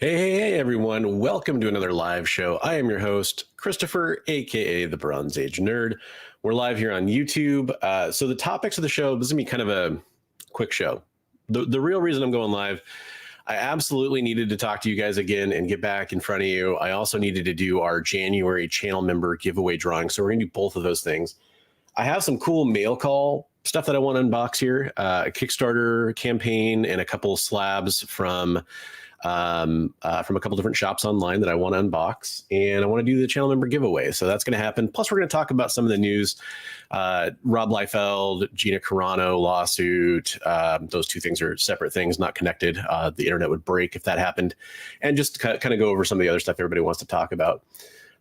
Hey, everyone. Welcome to another live show. I am your host, Christopher, aka the Bronze Age Nerd. We're live here on YouTube. So the topics of the show, this is going to be kind of a quick show. The real reason I'm going live, I absolutely needed to talk to you guys again and get back in front of you. I also needed to do our January channel member giveaway drawing. So we're going to do both of those things. I have some cool mail call stuff that I want to unbox here, a Kickstarter campaign and a couple of slabs from a couple different shops online that I want to unbox, and I want to do the channel member giveaway. So that's going to happen. Plus, we're going to talk about some of the news. Rob Liefeld, Gina Carano lawsuit. Those two things are separate things, not connected. The internet would break if that happened. And just kind of go over some of the other stuff everybody wants to talk about.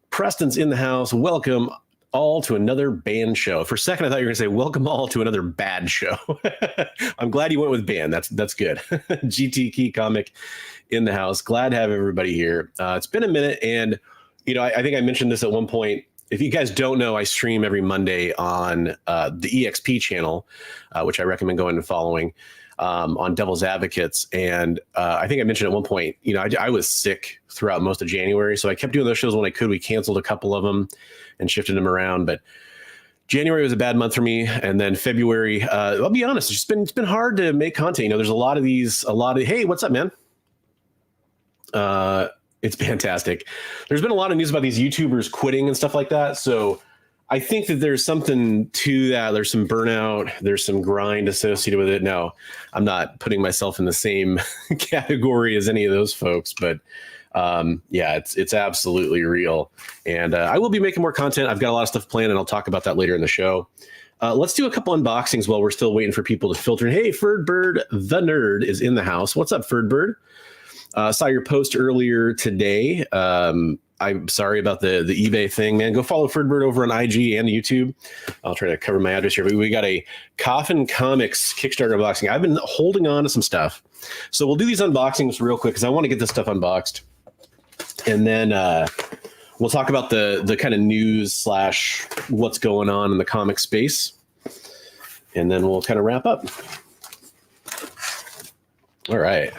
Preston's in the house. Welcome all to another band show. For a second, I thought you were going to say, welcome all to another bad show. I'm glad you went with band. That's good. GT Key Comic in the house. Glad to have everybody here. It's been a minute, and I think I mentioned this at one point. If you guys don't know, I stream every Monday on the EXP channel, which I recommend going and following, on Devil's Advocates. And I think I mentioned at one point, I was sick throughout most of January, so I kept doing those shows when I could. We canceled a couple of them and shifted them around, but January was a bad month for me. And then February, I'll be honest, it's been hard to make content. There's a lot of, hey, what's up, man? It's fantastic. There's been a lot of news about these YouTubers quitting and stuff like that. So I think that there's something to that. There's some burnout. There's some grind associated with it. Now, I'm not putting myself in the same category as any of those folks, but yeah, it's absolutely real. And I will be making more content. I've got a lot of stuff planned, and I'll talk about that later in the show. Let's do a couple unboxings while we're still waiting for people to filter in. Hey, Ferdbird the Nerd is in the house. What's up, Ferdbird? Saw your post earlier today. I'm sorry about the eBay thing, man. Go follow Ferdbird over on IG and YouTube. I'll try to cover my address here. But we got a Coffin Comics Kickstarter unboxing. I've been holding on to some stuff. So we'll do these unboxings real quick because I want to get this stuff unboxed. And then we'll talk about the kind of news / what's going on in the comic space. And then we'll kind of wrap up. All right.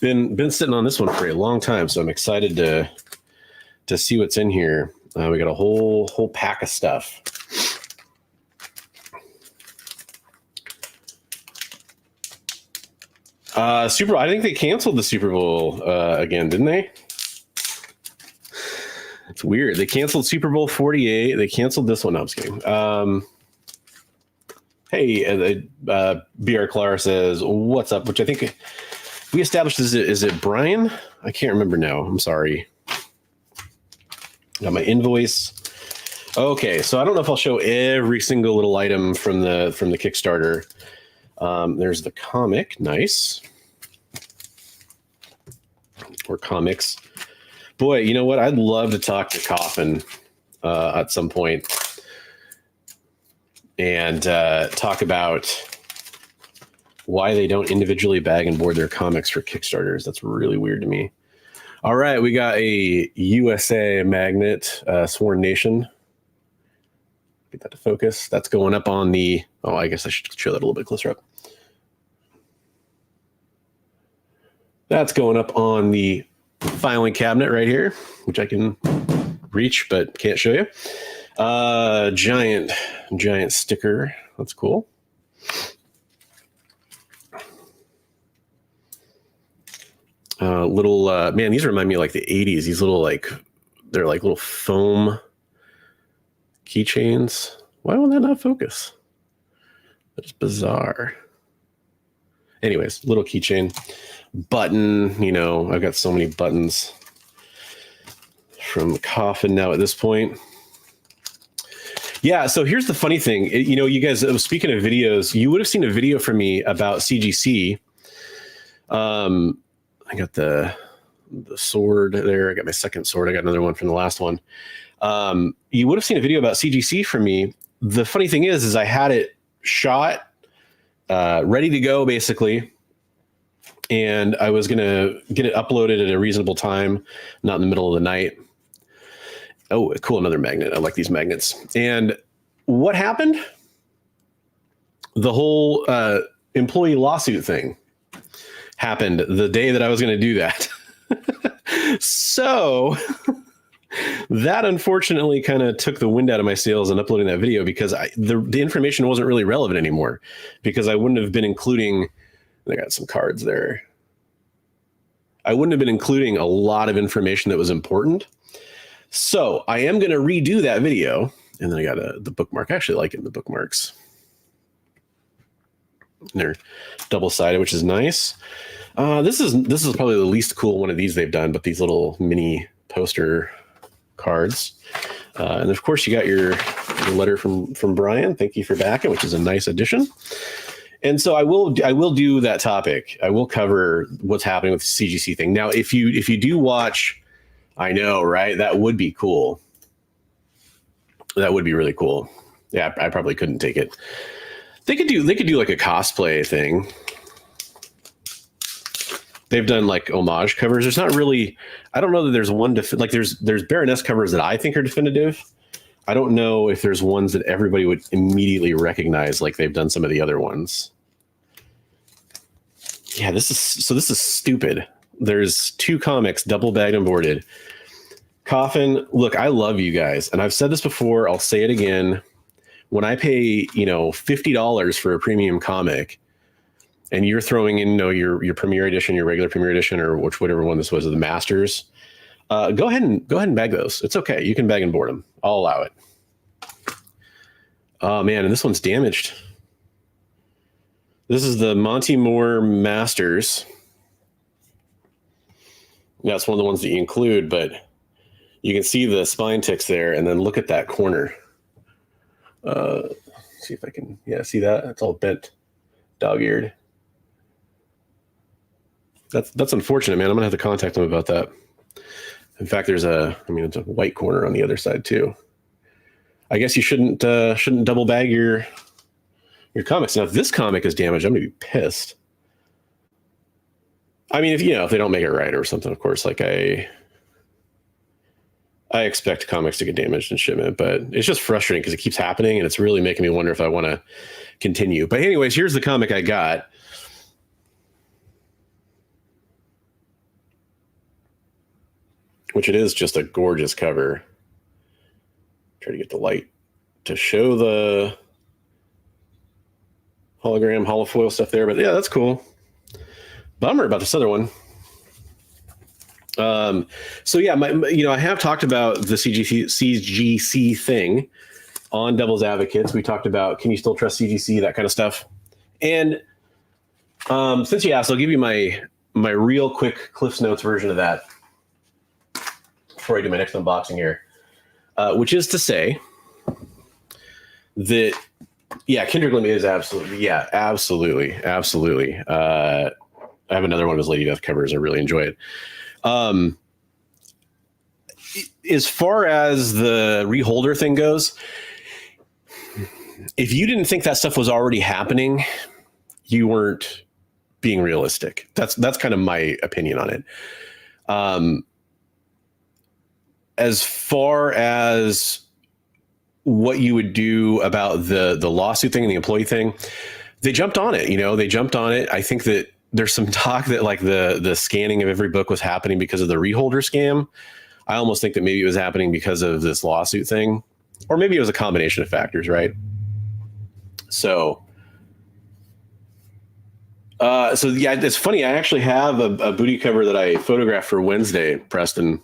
Been sitting on this one for a long time, so I'm excited to see what's in here. We got a whole pack of stuff. Super Bowl. I think they canceled the Super Bowl again, didn't they? It's weird. They canceled Super Bowl 48. They canceled this one. No, I'm just kidding. Hey, BR Clara says, "What's up?" Which I think we established. Is it Brian? I can't remember now. I'm sorry. Got my invoice. Okay, so I don't know if I'll show every single little item from the Kickstarter. There's the comic. Nice. Or comics. Boy, you know what? I'd love to talk to Coffin at some point and talk about why they don't individually bag and board their comics for Kickstarters. That's really weird to me. All right, we got a USA magnet, Sworn Nation. Get that to focus. That's going up on the... Oh, I guess I should show that a little bit closer up. That's going up on the filing cabinet right here, which I can reach but can't show you. Giant sticker. That's cool. Man, these remind me of like the 80s. These little they're like little foam keychains. Why will that not focus? That's bizarre. Anyways, little keychain. Button, I've got so many buttons from Coffin now at this point. Yeah, so here's the funny thing. You guys, speaking of videos, you would have seen a video from me about CGC. I got the sword there. I got my second sword. I got another one from the last one. You would have seen a video about CGC from me. The funny thing is I had it shot, ready to go, basically. And I was going to get it uploaded at a reasonable time, not in the middle of the night. Oh, cool. Another magnet. I like these magnets. And what happened? The whole employee lawsuit thing happened the day that I was going to do that. So that unfortunately kind of took the wind out of my sails in uploading that video, because the information wasn't really relevant anymore, because I wouldn't have been including, I got some cards there. I wouldn't have been including a lot of information that was important. So I am going to redo that video. And then I got the bookmark. I actually like it in the bookmarks. And they're double-sided, which is nice. This is probably the least cool one of these they've done, but these little mini poster cards. And of course you got your letter from Brian. Thank you for backing, which is a nice addition. And so I will do that topic. I will cover what's happening with the CGC thing. Now, if you do watch, I know, right? That would be cool. That would be really cool. Yeah, I probably couldn't take it. They could do like a cosplay thing. They've done like homage covers. There's not really, I don't know that there's one like there's Baroness covers that I think are definitive. I don't know if there's ones that everybody would immediately recognize, like they've done some of the other ones. Yeah, this is stupid. There's 2 comics double bagged and boarded. Coffin, look, I love you guys, and I've said this before, I'll say it again. When I pay, $50 for a premium comic, and you're throwing in, your Premier Edition, your regular Premier Edition, or whatever one this was, of the Masters, go ahead and bag those. It's okay. You can bag and board them. I'll allow it. Oh man, and this one's damaged. This is the Monty Moore Masters. That's one of the ones that you include, but you can see the spine ticks there, and then look at that corner. See if I can, see that? It's all bent, dog-eared. That's unfortunate, man. I'm gonna have to contact them about that. In fact, it's a white corner on the other side too. I guess you shouldn't double bag your comics. Now, if this comic is damaged, I'm gonna be pissed. I mean, if they don't make it right or something, of course, like I expect comics to get damaged in shipment, but it's just frustrating because it keeps happening, and it's really making me wonder if I want to continue. But anyways, here's the comic I got. Which it is just a gorgeous cover. Try to get the light to show the hologram, holofoil stuff there, but yeah, that's cool. Bummer about this other one. So yeah, I have talked about the CGC thing on Devil's Advocates. We talked about, can you still trust CGC, that kind of stuff. And since you asked, I'll give you my real quick Cliff's Notes version of that before I do my next unboxing here, which is to say that, yeah, Kendrick Lamar is absolutely. I have another one of his Lady Death covers. I really enjoy it. As far as the reholder thing goes, if you didn't think that stuff was already happening, you weren't being realistic. That's kind of my opinion on it. As far as what you would do about the lawsuit thing and the employee thing, they jumped on it. They jumped on it. I think that there's some talk that like the scanning of every book was happening because of the reholder scam. I almost think that maybe it was happening because of this lawsuit thing, or maybe it was a combination of factors, right? So yeah, it's funny. I actually have a booty cover that I photographed for Wednesday, Preston.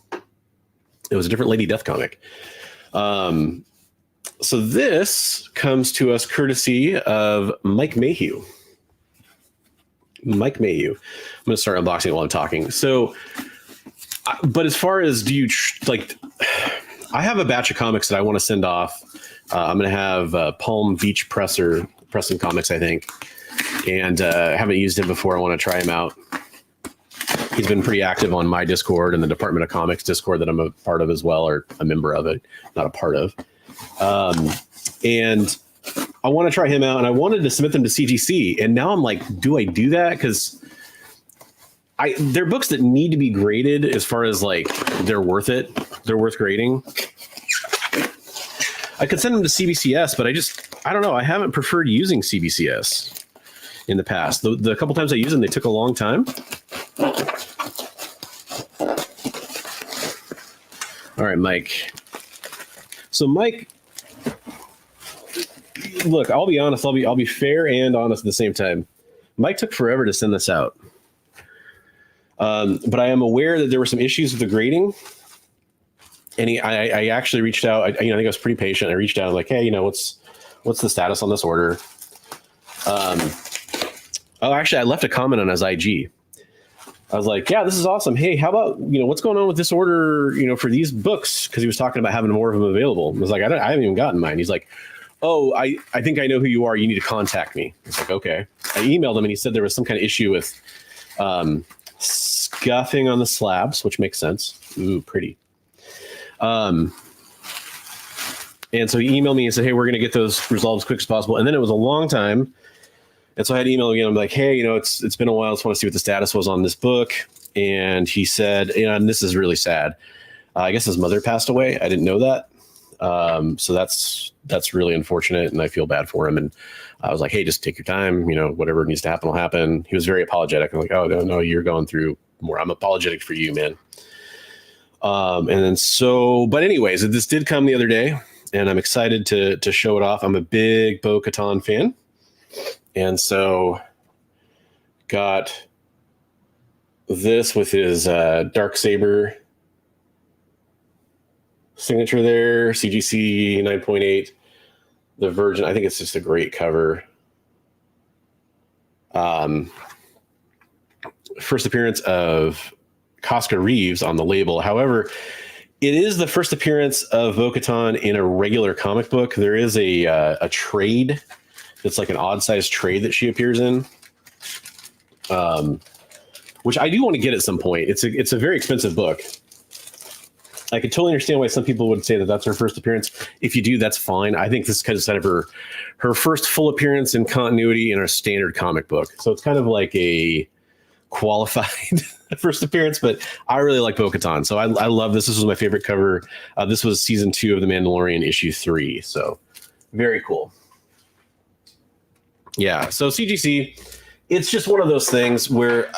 It was a different Lady Death comic. So this comes to us courtesy of Mike Mayhew. I'm going to start unboxing it while I'm talking. So, but as far as I have a batch of comics that I want to send off. I'm going to have Palm Beach Preston Comics, I think. And I haven't used him before. I want to try him out. He's been pretty active on my Discord and the Department of Comics Discord that I'm a part of as well, or a member of it, not a part of. And I want to try him out, and I wanted to submit them to CGC. And now I'm like, do I do that? Because they're books that need to be graded as far as like they're worth it. They're worth grading. I could send them to CBCS, but I don't know. I haven't preferred using CBCS. in the past. The couple times I used them, they took a long time. All right, Mike. So Mike, look, I'll be honest. I'll be fair and honest at the same time. Mike took forever to send this out. But I am aware that there were some issues with the grading. And I actually reached out. I think I was pretty patient. I reached out like, hey, what's the status on this order? Actually, I left a comment on his IG. I was like, yeah, this is awesome. Hey, how about, what's going on with this order, for these books? Because he was talking about having more of them available. I was like, I haven't even gotten mine. He's like, oh, I think I know who you are. You need to contact me. I was like, okay. I emailed him and he said there was some kind of issue with scuffing on the slabs, which makes sense. Ooh, pretty. And so he emailed me and said, hey, we're going to get those resolved as quick as possible. And then it was a long time. And so I had to email again. I'm like, hey, it's been a while. I just want to see what the status was on this book. And he said, and this is really sad. I guess his mother passed away. I didn't know that. So that's really unfortunate. And I feel bad for him. And I was like, hey, just take your time. Whatever needs to happen will happen. He was very apologetic. I'm like, oh, no, you're going through more. I'm apologetic for you, man. And then but anyways, this did come the other day and I'm excited to show it off. I'm a big Bo-Katan fan. And so got this with his Darksaber signature there, CGC 9.8, the Virgin. I think it's just a great cover. First appearance of Casca Reeves on the label. However, it is the first appearance of Bo-Katan in a regular comic book. There is a trade. It's like an odd-sized trade that she appears in, which I do want to get at some point. It's a very expensive book. I could totally understand why some people would say that that's her first appearance. If you do, that's fine. I think this is kind of her first full appearance in continuity in a standard comic book. So it's kind of like a qualified first appearance, but I really like Bo-Katan. So I love this. This was my favorite cover. This was season 2 of The Mandalorian issue 3. So very cool. Yeah, so CGC, it's just one of those things where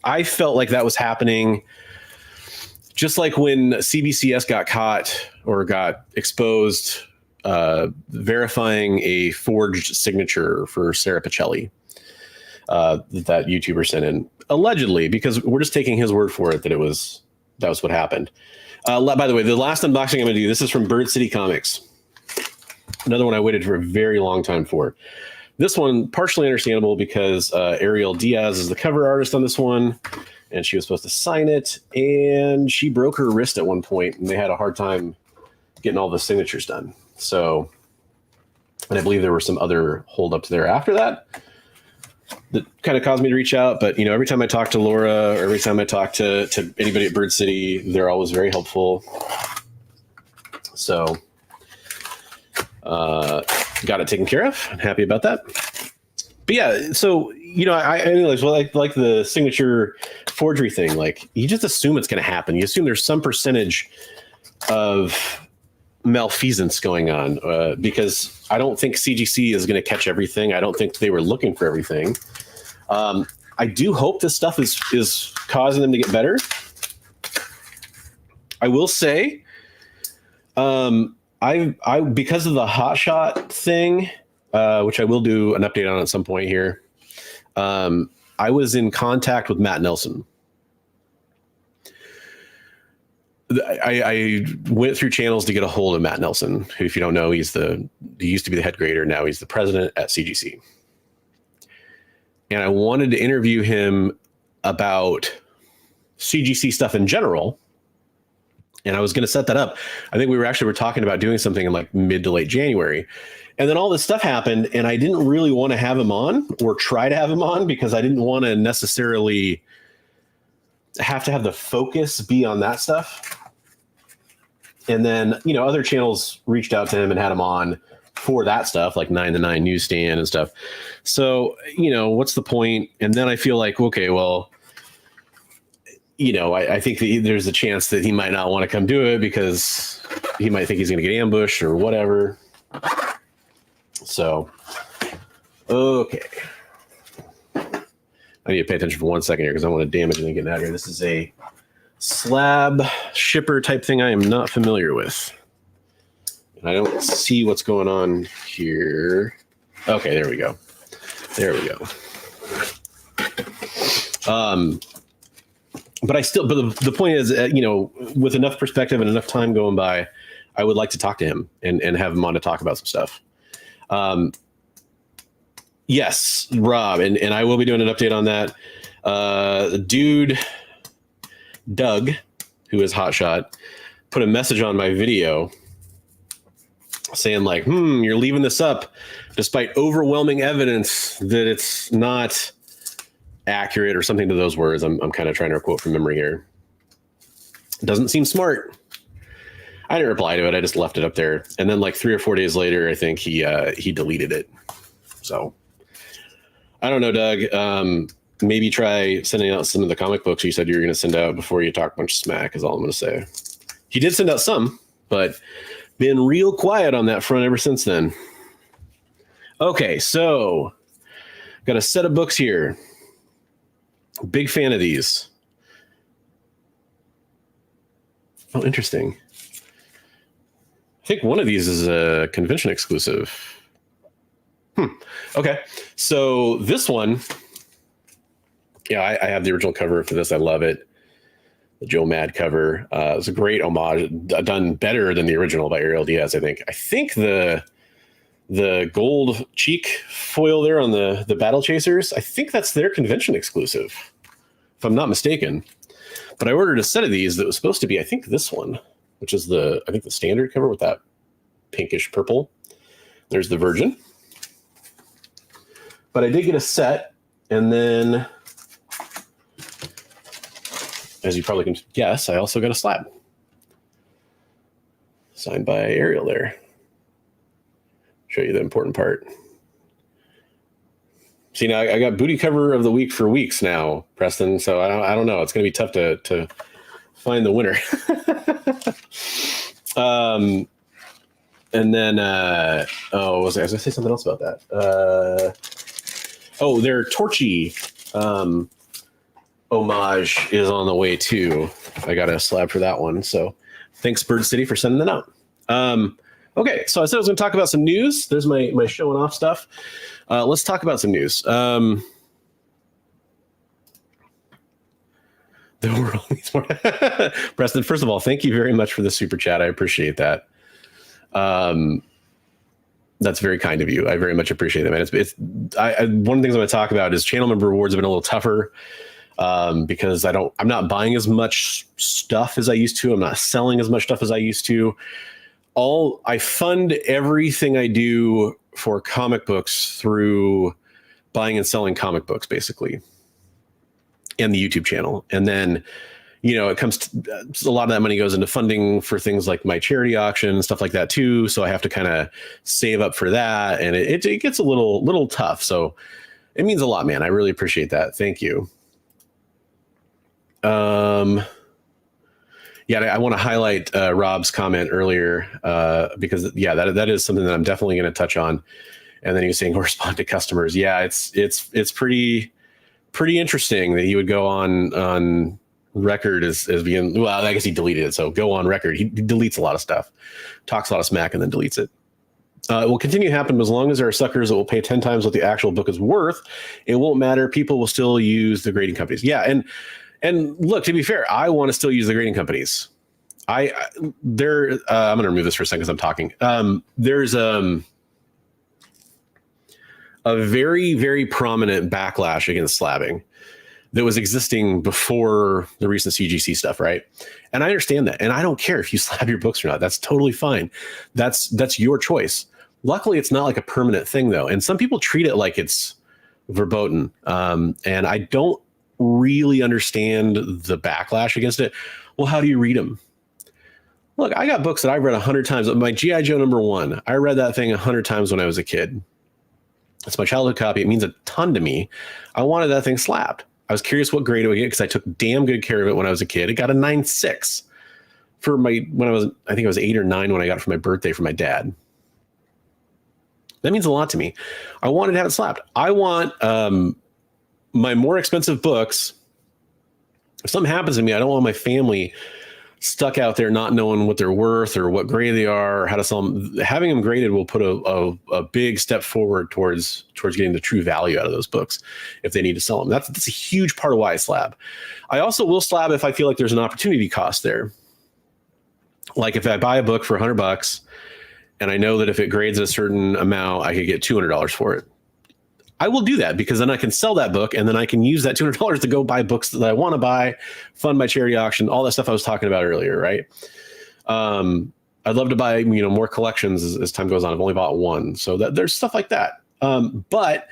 I felt like that was happening just like when CBCS got caught or got exposed verifying a forged signature for Sarah Pacelli that YouTuber sent in, allegedly, because we're just taking his word for it that that was what happened. By the way, the last unboxing I'm going to do, this is from Bird City Comics. Another one I waited for a very long time for. This one, partially understandable because Ariel Diaz is the cover artist on this one, and she was supposed to sign it, and she broke her wrist at one point, and they had a hard time getting all the signatures done. So, and I believe there were some other holdups there after that kind of caused me to reach out. But, every time I talk to Laura, or every time I talk to anybody at Bird City, they're always very helpful. So, got it taken care of. I'm happy about that. But yeah, so I like the signature forgery thing. Like, you just assume it's going to happen. You assume there's some percentage of malfeasance going on because I don't think CGC is going to catch everything. I don't think they were looking for everything. I do hope this stuff is causing them to get better. I will say, I because of the hotshot thing, which I will do an update on at some point here. I was in contact with Matt Nelson. I went through channels to get a hold of Matt Nelson, who, if you don't know, he used to be the head grader. Now he's the president at CGC. And I wanted to interview him about CGC stuff in general. And I was going to set that up. I think we were talking about doing something in like mid to late January. And then all this stuff happened, and I didn't really want to have him on or try to have him on because I didn't want to necessarily have to have the focus be on that stuff. And then, other channels reached out to him and had him on for that stuff, like 9 to 9 Newsstand and stuff. So, what's the point? And then I feel like, okay, well, I think that there's a chance that he might not want to come do it because he might think he's going to get ambushed or whatever. So, okay. I need to pay attention for 1 second here because I don't want to damage anything getting out of here. This is a slab shipper type thing I am not familiar with. And I don't see what's going on here. Okay, there we go. There we go. But the point is, with enough perspective and enough time going by, I would like to talk to him and have him on to talk about some stuff. Yes, Rob, and I will be doing an update on that. Dude, Doug, who is Hotshot, put a message on my video saying like, you're leaving this up despite overwhelming evidence that it's not accurate or something to those words. I'm kind of trying to quote from memory here. Doesn't seem smart. I didn't reply to it. I just left it up there. And then like 3 or 4 days later, I think he deleted it. So I don't know, Doug. Maybe try sending out some of the comic books you said you were going to send out before you talk a bunch of smack is all I'm going to say. He did send out some, but been real quiet on that front ever since then. Okay, so got a set of books here. Big fan of these. Oh, interesting. I think one of these is a convention exclusive. Okay, so this one, yeah, I have the original cover for this. I love it. The Joe Mad cover. It's a great homage, done better than the original by Ariel Diaz, I think. I think the gold cheek foil there on the Battle Chasers, I think that's their convention exclusive, if I'm not mistaken. But I ordered a set of these that was supposed to be, I think, this one, which is I think the standard cover with that pinkish purple. There's the Virgin. But I did get a set, and then, as you probably can guess, I also got a slab. Signed by Ariel there. Show you the important part. See, now I got booty cover of the week for weeks now, Preston, so I don't know. It's going to be tough to find the winner. And then, was I going to say something else about that? Their Torchy homage is on the way too. I got a slab for that one. So thanks, Bird City, for sending that out. Okay, so I said I was going to talk about some news. There's my showing off stuff. Let's talk about some news. There were all these more. Preston, first of all, thank you very much for the super chat. I appreciate that. That's very kind of you. I very much appreciate that, man. One of the things I'm going to talk about is channel member rewards have been a little tougher because I'm not buying as much stuff as I used to. I'm not selling as much stuff as I used to. I fund everything I do for comic books through buying and selling comic books, basically, and the YouTube channel. And then, it comes to, a lot of that money goes into funding for things like my charity auction and stuff like that too. So I have to kind of save up for that, and it gets a little tough. So it means a lot, man. I really appreciate that. Thank you. Yeah, I want to highlight Rob's comment earlier because that is something that I'm definitely going to touch on. And then he was saying respond to customers. Yeah, it's pretty interesting that he would go on record as being, well, I guess he deleted it. So go on record. He deletes a lot of stuff, talks a lot of smack, and then deletes it. It will continue to happen as long as there are suckers that will pay 10 times what the actual book is worth. It won't matter. People will still use the grading companies. Yeah, and look, to be fair, I want to still use the grading companies. I'm going to remove this for a second because I'm talking. There's a very, very prominent backlash against slabbing that was existing before the recent CGC stuff, right? And I understand that. And I don't care if you slab your books or not. That's totally fine. That's your choice. Luckily, it's not like a permanent thing, though. And some people treat it like it's verboten. And I don't really understand the backlash against it. Well, how do you read them? Look, I got books that I've read 100 times. My G.I. Joe #1, I read that thing 100 times when I was a kid. It's my childhood copy. It means a ton to me. I wanted that thing slapped. I was curious what grade it would get because I took damn good care of it when I was a kid. It got a 9.6 I think I was 8 or 9 when I got it for my birthday from my dad. That means a lot to me. I wanted to have it slapped. I want my more expensive books, if something happens to me, I don't want my family stuck out there not knowing what they're worth or what grade they are or how to sell them. Having them graded will put a big step forward towards getting the true value out of those books if they need to sell them. That's a huge part of why I slab. I also will slab if I feel like there's an opportunity cost there. Like if I buy a book for $100 and I know that if it grades a certain amount, I could get $200 for it. I will do that because then I can sell that book and then I can use that $200 to go buy books that I want to buy, fund my charity auction, all that stuff I was talking about earlier, right? I'd love to buy, more collections as time goes on. I've only bought one. So there's stuff like that. But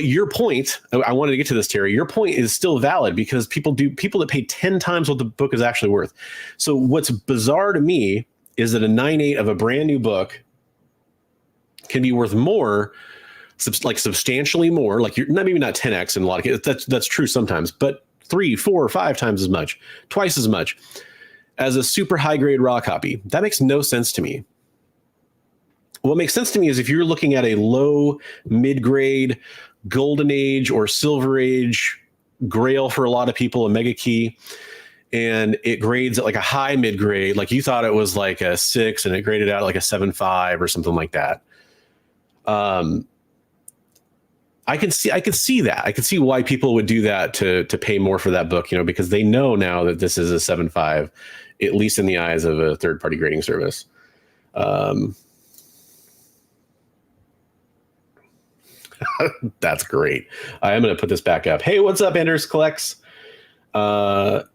your point, I wanted to get to this, Terry, your point is still valid because people that pay 10 times what the book is actually worth. So what's bizarre to me is that a 9.8 of a brand new book can be worth more, like substantially more, like you're maybe not 10x in a lot of cases. That's true sometimes, but 3, 4, 5 times as much, twice as much as a super high grade raw copy. That makes no sense to me. What makes sense to me is if you're looking at a low mid-grade golden age or silver age grail for a lot of people, a mega key, and it grades at like a high mid-grade, like you thought it was like a 6 and it graded out like a 7.5 or something like that. I can see that. I can see why people would do that to pay more for that book, because they know now that this is a 7.5, at least in the eyes of a third-party grading service. That's great. I am going to put this back up. Hey, what's up, Anders Collects? Yeah,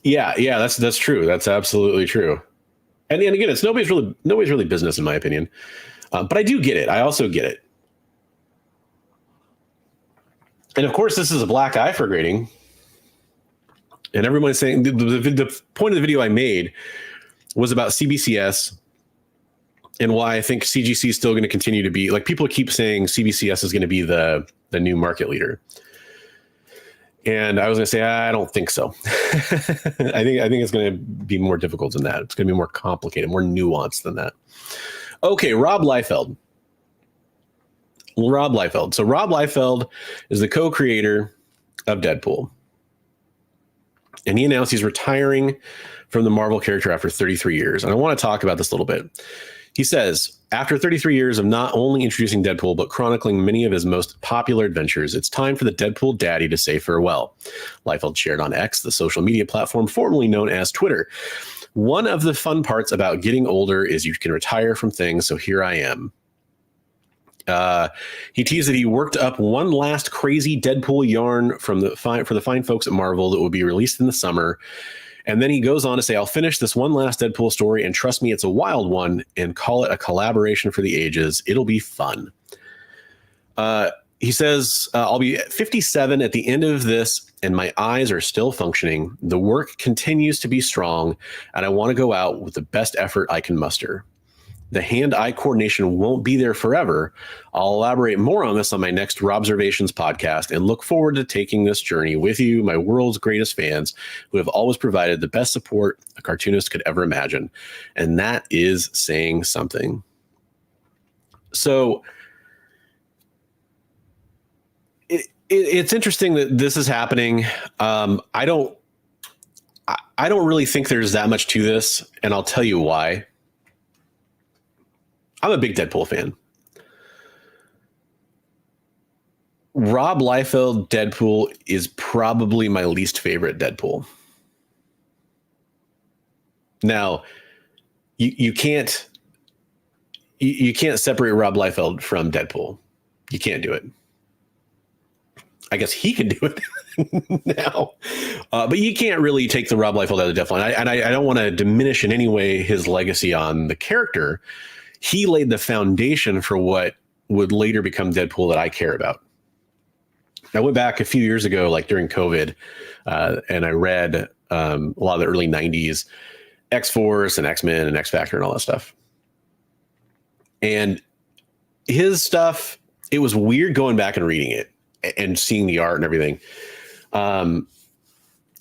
that's true. That's absolutely true. And again, it's nobody's really business, in my opinion. But I do get it. I also get it. And of course, this is a black eye for grading. And everyone's saying the point of the video I made was about CBCS and why I think CGC is still going to continue to be, like, people keep saying CBCS is going to be the new market leader. And I was going to say, I don't think so. I think it's going to be more difficult than that. It's going to be more complicated, more nuanced than that. Okay, Rob Liefeld. So Rob Liefeld is the co-creator of Deadpool. And he announced he's retiring from the Marvel character after 33 years. And I want to talk about this a little bit. He says, after 33 years of not only introducing Deadpool, but chronicling many of his most popular adventures, it's time for the Deadpool daddy to say farewell. Liefeld shared on X, the social media platform formerly known as Twitter. One of the fun parts about getting older is you can retire from things, so here I am. He teased that he worked up one last crazy Deadpool yarn for the fine folks at Marvel that will be released in the summer. And then he goes on to say, I'll finish this one last Deadpool story, and trust me, it's a wild one, and call it a collaboration for the ages. It'll be fun. He says, I'll be 57 at the end of this, and my eyes are still functioning. The work continues to be strong, and I want to go out with the best effort I can muster. The hand-eye coordination won't be there forever. I'll elaborate more on this on my next Robservations podcast and look forward to taking this journey with you, my world's greatest fans, who have always provided the best support a cartoonist could ever imagine. And that is saying something. So it's interesting that this is happening. I don't really think there's that much to this, and I'll tell you why. I'm a big Deadpool fan. Rob Liefeld Deadpool is probably my least favorite Deadpool. Now, you can't separate Rob Liefeld from Deadpool. You can't do it. I guess he can do it now, but you can't really take the Rob Liefeld out of Deadpool. And I don't want to diminish in any way his legacy on the character. He laid the foundation for what would later become Deadpool that I care about. I went back a few years ago, like during COVID, and I read a lot of the early 90s X-Force and X-Men and X-Factor and all that stuff. And his stuff, it was weird going back and reading it and seeing the art and everything. And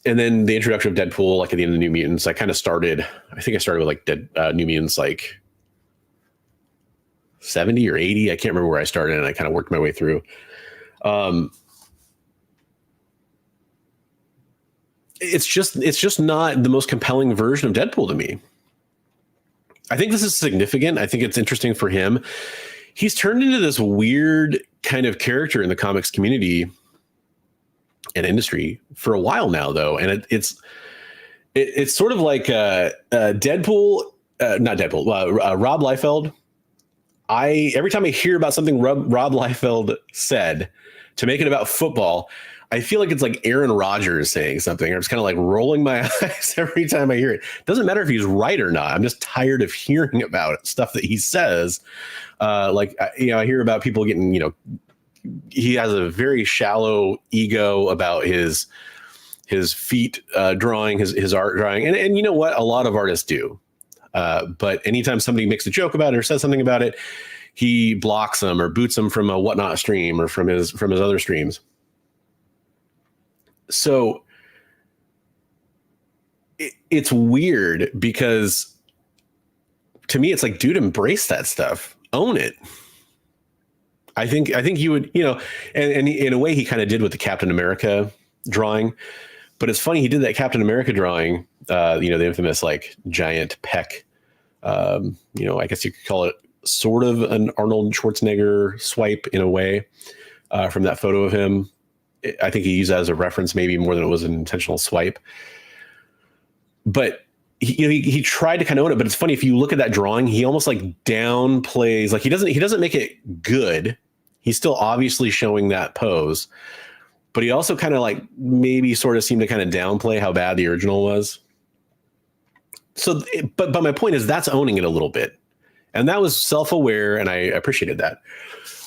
then the introduction of Deadpool, like at the end of the New Mutants, I think I started with like New Mutants, like 70 or 80. I can't remember where I started, and I kind of worked my way through. It's just not the most compelling version of Deadpool to me. I think this is significant. I think it's interesting for him. He's turned into this weird kind of character in the comics community and industry for a while now, though. And it's sort of like Deadpool, not Deadpool, Rob Liefeld. Every time I hear about something Rob Liefeld said to make it about football, I feel like it's like Aaron Rodgers saying something. I'm just kind of like rolling my eyes every time I hear it. Doesn't matter if he's right or not. I'm just tired of hearing about stuff that he says. I hear about people getting, he has a very shallow ego about his feet drawing, his art drawing. And you know what? A lot of artists do. But anytime somebody makes a joke about it or says something about it, he blocks them or boots them from a Whatnot stream or from his other streams. So it's weird because to me, it's like, dude, embrace that stuff, own it. I think you would, and in a way he kind of did with the Captain America drawing, but it's funny. He did that Captain America drawing, the infamous like giant peck. I guess you could call it sort of an Arnold Schwarzenegger swipe in a way, from that photo of him. I think he used that as a reference, maybe more than it was an intentional swipe. But he tried to kind of own it. But it's funny, if you look at that drawing, he almost like downplays, like he doesn't make it good. He's still obviously showing that pose, but he also kind of like maybe sort of seemed to kind of downplay how bad the original was. So, but my point is that's owning it a little bit, and that was self-aware, and I appreciated that.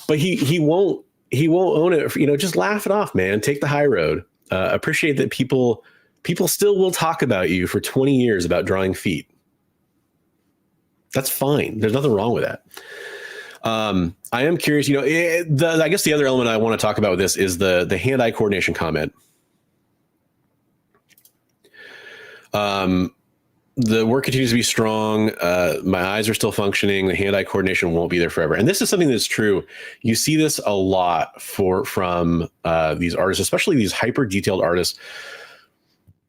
But he won't own it. Just laugh it off, man. Take the high road. Appreciate that people still will talk about you for 20 years about drawing feet. That's fine. There's nothing wrong with that. I am curious, I guess the other element I want to talk about with this is the hand-eye coordination comment. The work continues to be strong. My eyes are still functioning. The hand-eye coordination won't be there forever. And this is something that's true. You see this a lot from these artists, especially these hyper-detailed artists.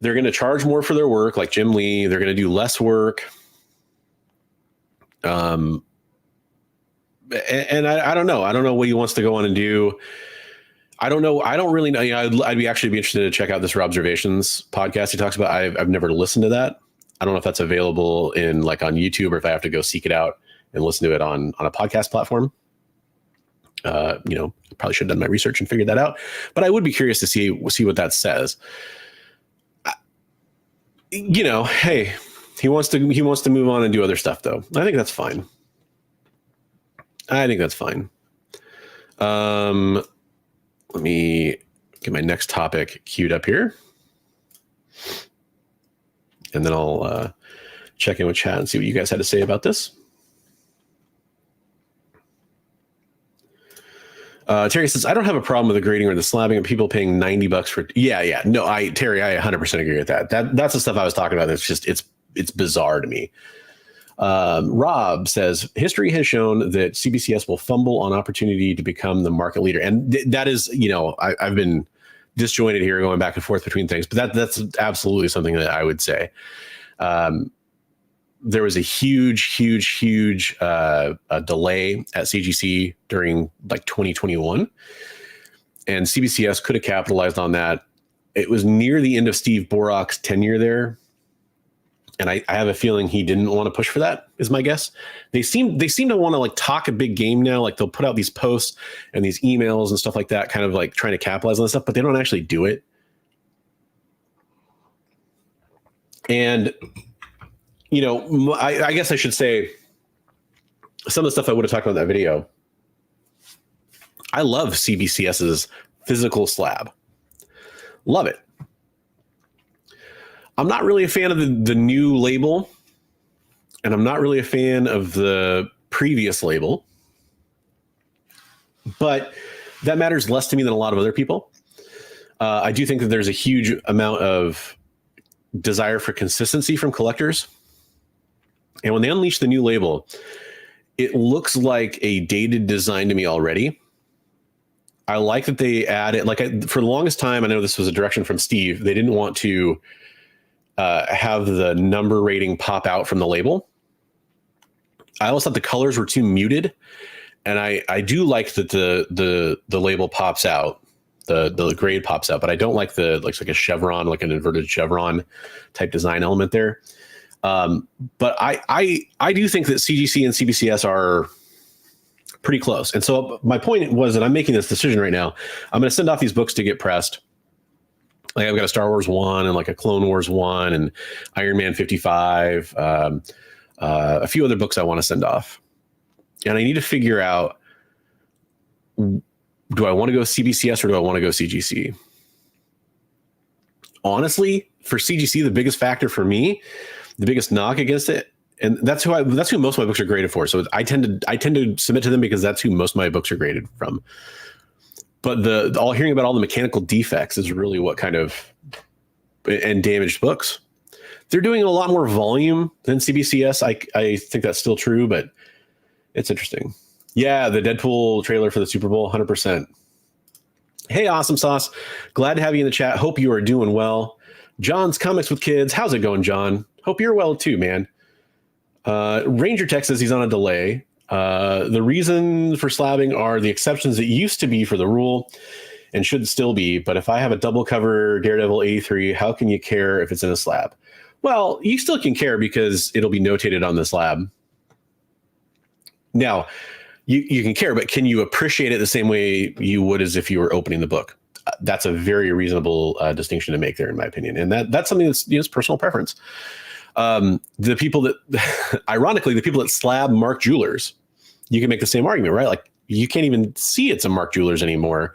They're going to charge more for their work, like Jim Lee. They're going to do less work. And I don't know. I don't know what he wants to go on and do. I don't know. I don't really know. I'd be interested to check out this Robservations podcast he talks about. I've never listened to that. I don't know if that's available on YouTube, or if I have to go seek it out and listen to it on a podcast platform. Probably should have done my research and figured that out, but I would be curious to see what that says. Hey, he wants to move on and do other stuff, though. I think that's fine. Let me get my next topic queued up here, and then I'll check in with chat and see what you guys had to say about this. Terry says, I don't have a problem with the grading or the slabbing of people paying $90 for. Yeah. No, Terry, I 100% agree with that. That's the stuff I was talking about. It's just, it's bizarre to me. Rob says, history has shown that CBCS will fumble on opportunity to become the market leader. And that is, I've been disjointed here, going back and forth between things, but that's absolutely something that I would say. There was a huge delay at CGC during 2021, and CBCS could have capitalized on that. It was near the end of Steve Borok's tenure there, and I have a feeling he didn't want to push for that, is my guess. They seem to want to talk a big game now. Like, they'll put out these posts and these emails and stuff like that, kind of trying to capitalize on this stuff, but they don't actually do it. And I guess I should say some of the stuff I would have talked about in that video. I love CBCS's physical slab. Love it. I'm not really a fan of the new label, and I'm not really a fan of the previous label, but that matters less to me than a lot of other people. I do think that there's a huge amount of desire for consistency from collectors. And when they unleash the new label, it looks like a dated design to me already. I like that they added, for the longest time, I know this was a direction from Steve. They didn't want to have the number rating pop out from the label. I always thought the colors were too muted, and I do like that the label pops out, the grade pops out, but I don't like looks like a chevron, like an inverted chevron type design element there. But I do think that CGC and CBCS are pretty close. And so my point was that I'm making this decision right now. I'm going to send off these books to get pressed. Like I've got a Star Wars 1 and like a Clone Wars 1 and Iron Man 55, a few other books I want to send off. And I need to figure out, do I want to go CBCS or do I want to go CGC? Honestly, for CGC, the biggest factor for me, the biggest knock against it, and that's who most of my books are graded for. So I tend to submit to them because that's who most of my books are graded from. But all hearing about all the mechanical defects is really what kind of, and damaged books. They're doing a lot more volume than CBCS. I think that's still true, but it's interesting. Yeah, the Deadpool trailer for the Super Bowl, 100%. Hey, Awesome Sauce. Glad to have you in the chat. Hope you are doing well. John's Comics with Kids. How's it going, John? Hope you're well too, man. Ranger Tech says he's on a delay. The reason for slabbing are the exceptions that used to be for the rule and should still be. But if I have a double cover Daredevil 83, how can you care if it's in a slab? Well, you still can care because it'll be notated on the slab. Now, you can care, but can you appreciate it the same way you would as if you were opening the book? That's a very reasonable distinction to make there, in my opinion. And that's something that's personal preference. The people that, ironically, the people that slab Mark Jewelers, you can make the same argument, right? Like you can't even see it's a Mark Jewelers anymore.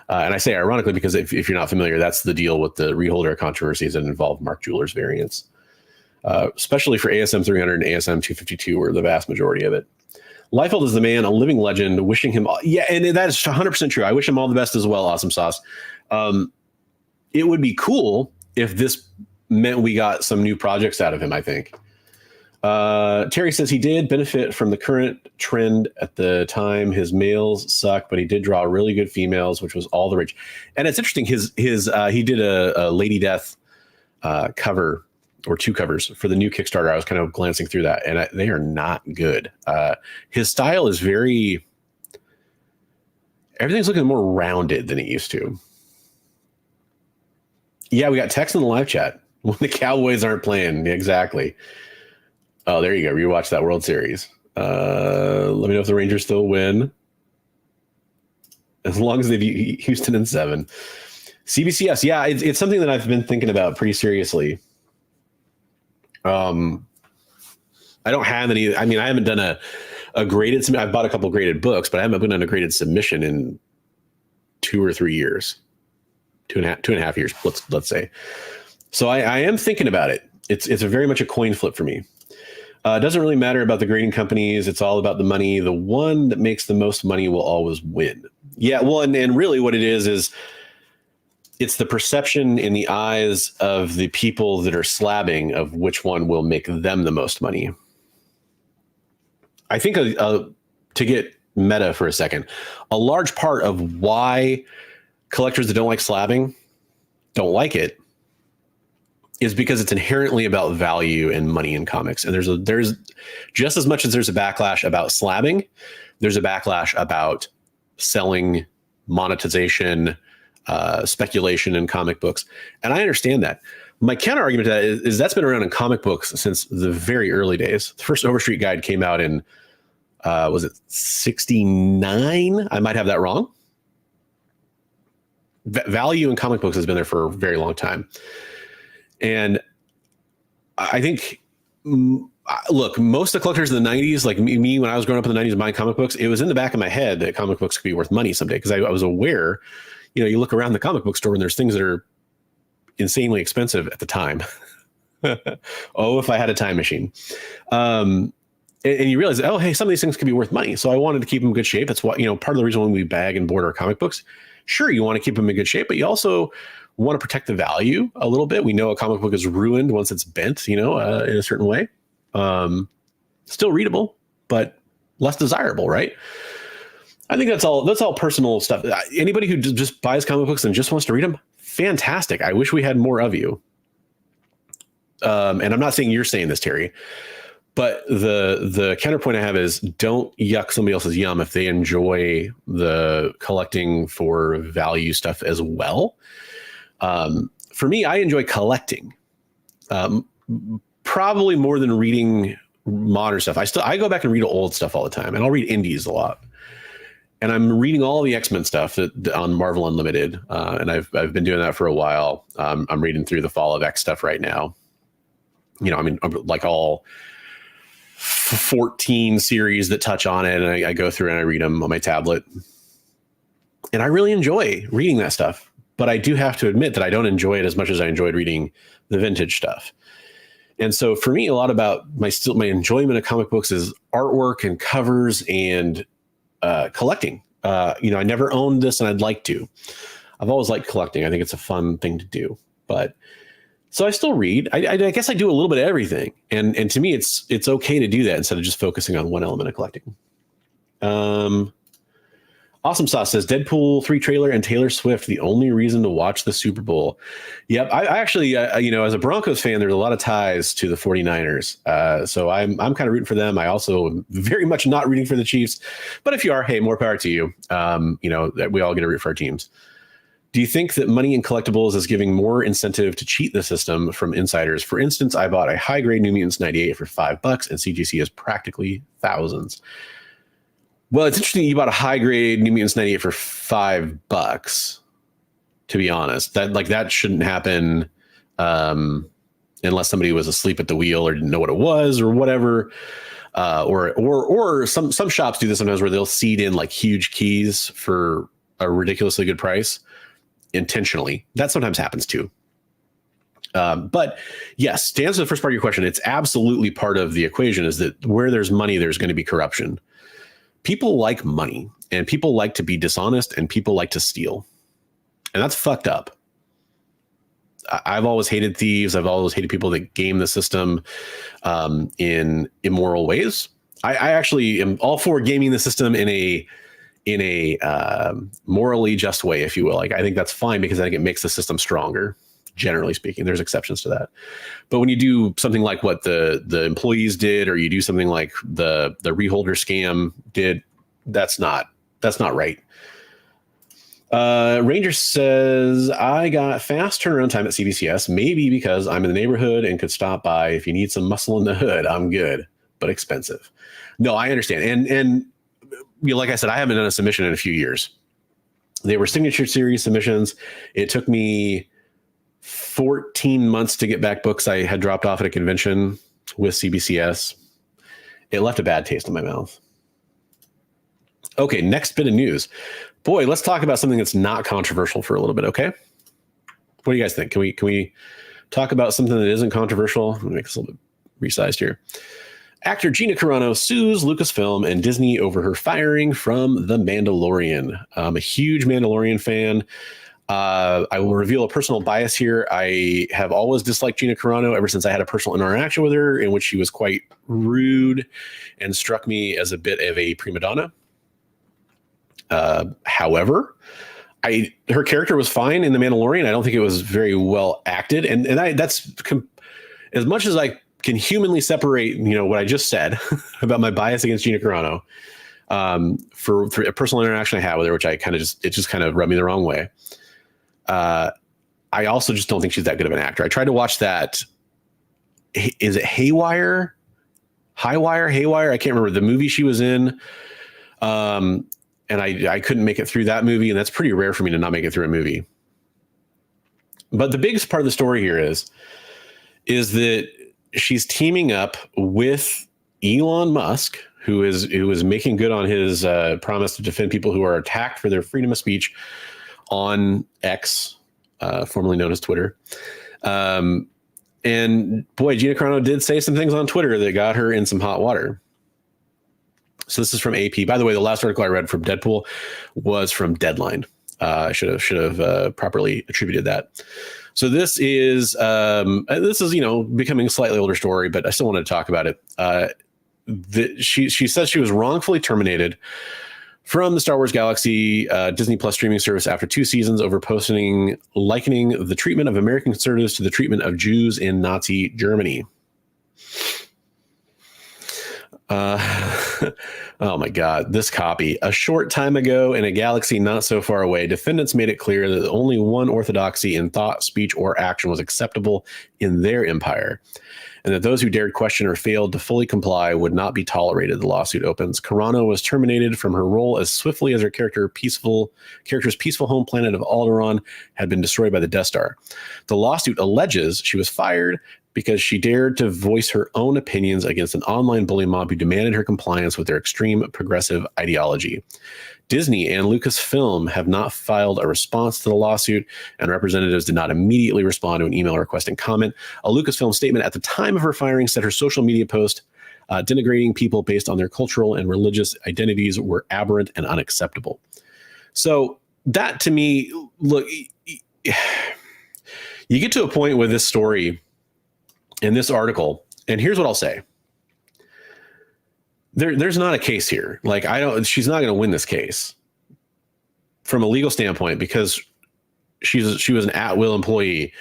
And I say ironically because if you're not familiar, that's the deal with the reholder controversies that involve Mark Jewelers variants, especially for ASM 300 and ASM 252, were the vast majority of it. Liefeld is the man, a living legend, wishing him, yeah, and that is 100% true. I wish him all the best as well, Awesome Sauce. It would be cool if this meant we got some new projects out of him, I think. Terry says he did benefit from the current trend at the time. His males suck, but he did draw really good females, which was all the rage. And it's interesting, he did a Lady Death cover, or two covers for the new Kickstarter. I was kind of glancing through that, and they are not good. His style is everything's looking more rounded than it used to. Yeah, we got text in the live chat. When the Cowboys aren't playing, exactly. Oh, there you go. Rewatch that World Series. Let me know if the Rangers still win. As long as they beat Houston in 7. CBCS, yeah, it's something that I've been thinking about pretty seriously. I don't have any. I mean, I haven't done a graded. I've bought a couple graded books, but I haven't been on a graded submission in 2 or 3 years, 2.5 years. Let's say. So I am thinking about it. It's a very much a coin flip for me. It doesn't really matter about the grading companies. It's all about the money. The one that makes the most money will always win. Yeah. Well, and really what it is it's the perception in the eyes of the people that are slabbing of which one will make them the most money. I think to get meta for a second, a large part of why collectors that don't like slabbing don't like it is because it's inherently about value and money in comics. And there's just as much as there's a backlash about slabbing, there's a backlash about selling, monetization, speculation in comic books. And I understand that. My counter argument to that is that's been around in comic books since the very early days. The first Overstreet guide came out in, was it 69? I might have that wrong. Value in comic books has been there for a very long time. And I think, look, most of the collectors in the 90s, like me when I was growing up in the 90s buying comic books, it was in the back of my head that comic books could be worth money someday, because I was aware, you look around the comic book store and there's things that are insanely expensive at the time. Oh, if I had a time machine. And you realize, oh, hey, some of these things could be worth money. So I wanted to keep them in good shape. That's what, part of the reason when we bag and board our comic books, sure, you want to keep them in good shape, but you also want to protect the value a little bit. We know a comic book is ruined once it's bent, in a certain way. Still readable, but less desirable, right? I think that's all personal stuff. Anybody who just buys comic books and just wants to read them, fantastic. I wish we had more of you. And I'm not saying you're saying this, Terry, but the counterpoint I have is don't yuck somebody else's yum if they enjoy the collecting for value stuff as well. For me, I enjoy collecting, probably more than reading modern stuff. I go back and read old stuff all the time, and I'll read indies a lot. And I'm reading all the X-Men stuff on Marvel Unlimited, and I've been doing that for a while. I'm reading through the Fall of X stuff right now. You know, I mean, like all 14 series that touch on it, and I go through and I read them on my tablet. And I really enjoy reading that stuff. But I do have to admit that I don't enjoy it as much as I enjoyed reading the vintage stuff. And so for me, a lot about my enjoyment of comic books is artwork and covers and collecting. You know, I never owned this, and I'd like to. I've always liked collecting. I think it's a fun thing to do. But so I still read. I guess I do a little bit of everything, and to me, it's okay to do that instead of just focusing on one element of collecting. Awesome Sauce says Deadpool 3 trailer and Taylor Swift the only reason to watch the Super Bowl. Yep, I actually, you know, as a Broncos fan, there's a lot of ties to the 49ers. So I'm kind of rooting for them. I also am very much not rooting for the Chiefs. But if you are, hey, more power to you. You know, we all get to root for our teams. Do you think that money in collectibles is giving more incentive to cheat the system from insiders? For instance, I bought a high-grade New Mutants 98 for $5, and CGC is practically thousands. Well, it's interesting you bought a high-grade New Mutants 98 for $5, to be honest. That shouldn't happen unless somebody was asleep at the wheel or didn't know what it was or whatever. Or some shops do this sometimes where they'll seed in like huge keys for a ridiculously good price intentionally. That sometimes happens too. But yes, to answer the first part of your question, it's absolutely part of the equation is that where there's money, there's going to be corruption. People like money, and people like to be dishonest, and people like to steal. And that's fucked up. I've always hated thieves. I've always hated people that game the system in immoral ways. I actually am all for gaming the system in a morally just way, if you will. Like, I think that's fine because I think it makes the system stronger. Generally speaking, there's exceptions to that. But when you do something like what the employees did, or you do something like the reholder scam did, that's not right. Ranger says, I got fast turnaround time at CBCS, maybe because I'm in the neighborhood and could stop by. If you need some muscle in the hood, I'm good, but expensive. No, I understand. And you know, like I said, I haven't done a submission in a few years. They were signature series submissions. It took me 14 months to get back books I had dropped off at a convention with CBCS. It left a bad taste in my mouth. Okay, next bit of news. Boy, let's talk about something that's not controversial for a little bit, okay? What do you guys think? Can we talk about something that isn't controversial? Let me make this a little bit resized here. Actor Gina Carano sues Lucasfilm and Disney over her firing from The Mandalorian. I'm a huge Mandalorian fan. I will reveal a personal bias here. I have always disliked Gina Carano ever since I had a personal interaction with her in which she was quite rude and struck me as a bit of a prima donna. However, her character was fine in The Mandalorian. I don't think it was very well acted. And that's as much as I can humanly separate, you know, what I just said about my bias against Gina Carano for a personal interaction I had with her, which it just kind of rubbed me the wrong way. I also just don't think she's that good of an actor. I tried to watch that. Is it Haywire? Haywire? I can't remember the movie she was in. And I couldn't make it through that movie. And that's pretty rare for me to not make it through a movie. But the biggest part of the story here is that she's teaming up with Elon Musk, who is making good on his promise to defend people who are attacked for their freedom of speech on X, formerly known as Twitter. And boy, Gina Carano did say some things on Twitter that got her in some hot water. So this is from AP. By the way, the last article I read from Deadpool was from Deadline. I should have properly attributed that. So this is you know, becoming a slightly older story, but I still wanted to talk about it. she says she was wrongfully terminated from the Star Wars Galaxy Disney Plus streaming service after 2 seasons over posting likening the treatment of American conservatives to the treatment of Jews in Nazi Germany. Oh my God, this copy. A short time ago in a galaxy not so far away, defendants made it clear that only one orthodoxy in thought, speech, or action was acceptable in their empire, and that those who dared question or failed to fully comply would not be tolerated. The lawsuit opens. Carano was terminated from her role as swiftly as her character's peaceful home planet of Alderaan had been destroyed by the Death Star. The lawsuit alleges she was fired because she dared to voice her own opinions against an online bully mob who demanded her compliance with their extreme progressive ideology. Disney and Lucasfilm have not filed a response to the lawsuit, and representatives did not immediately respond to an email requesting comment. A Lucasfilm statement at the time of her firing said her social media post denigrating people based on their cultural and religious identities were aberrant and unacceptable. So that, to me, look, you get to a point with this story in this article, and here's what I'll say. There's not a case here. Like, she's not going to win this case from a legal standpoint because she was an at-will employee.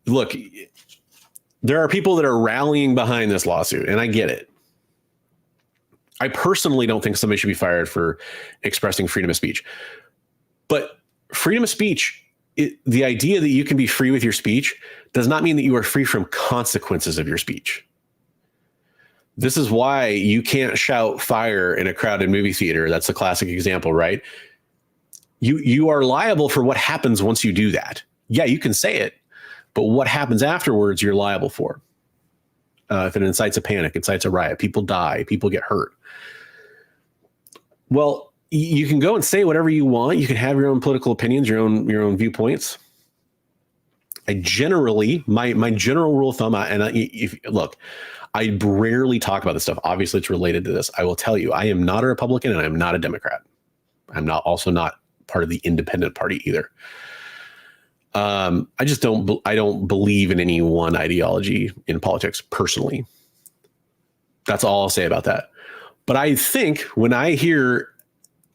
Look, there are people that are rallying behind this lawsuit, and I get it. I personally don't think somebody should be fired for expressing freedom of speech. But freedom of speech, the idea that you can be free with your speech does not mean that you are free from consequences of your speech. This is why you can't shout fire in a crowded movie theater. That's a classic example, right? You are liable for what happens once you do that. Yeah, you can say it, but what happens afterwards, you're liable for. If it incites a panic, incites a riot, people die, people get hurt. Well, you can go and say whatever you want. You can have your own political opinions, your own viewpoints. I generally, my general rule of thumb, I rarely talk about this stuff. Obviously, it's related to this. I will tell you, I am not a Republican and I'm not a Democrat. I'm also not part of the independent party either. I don't believe in any one ideology in politics personally. That's all I'll say about that. But I think when I hear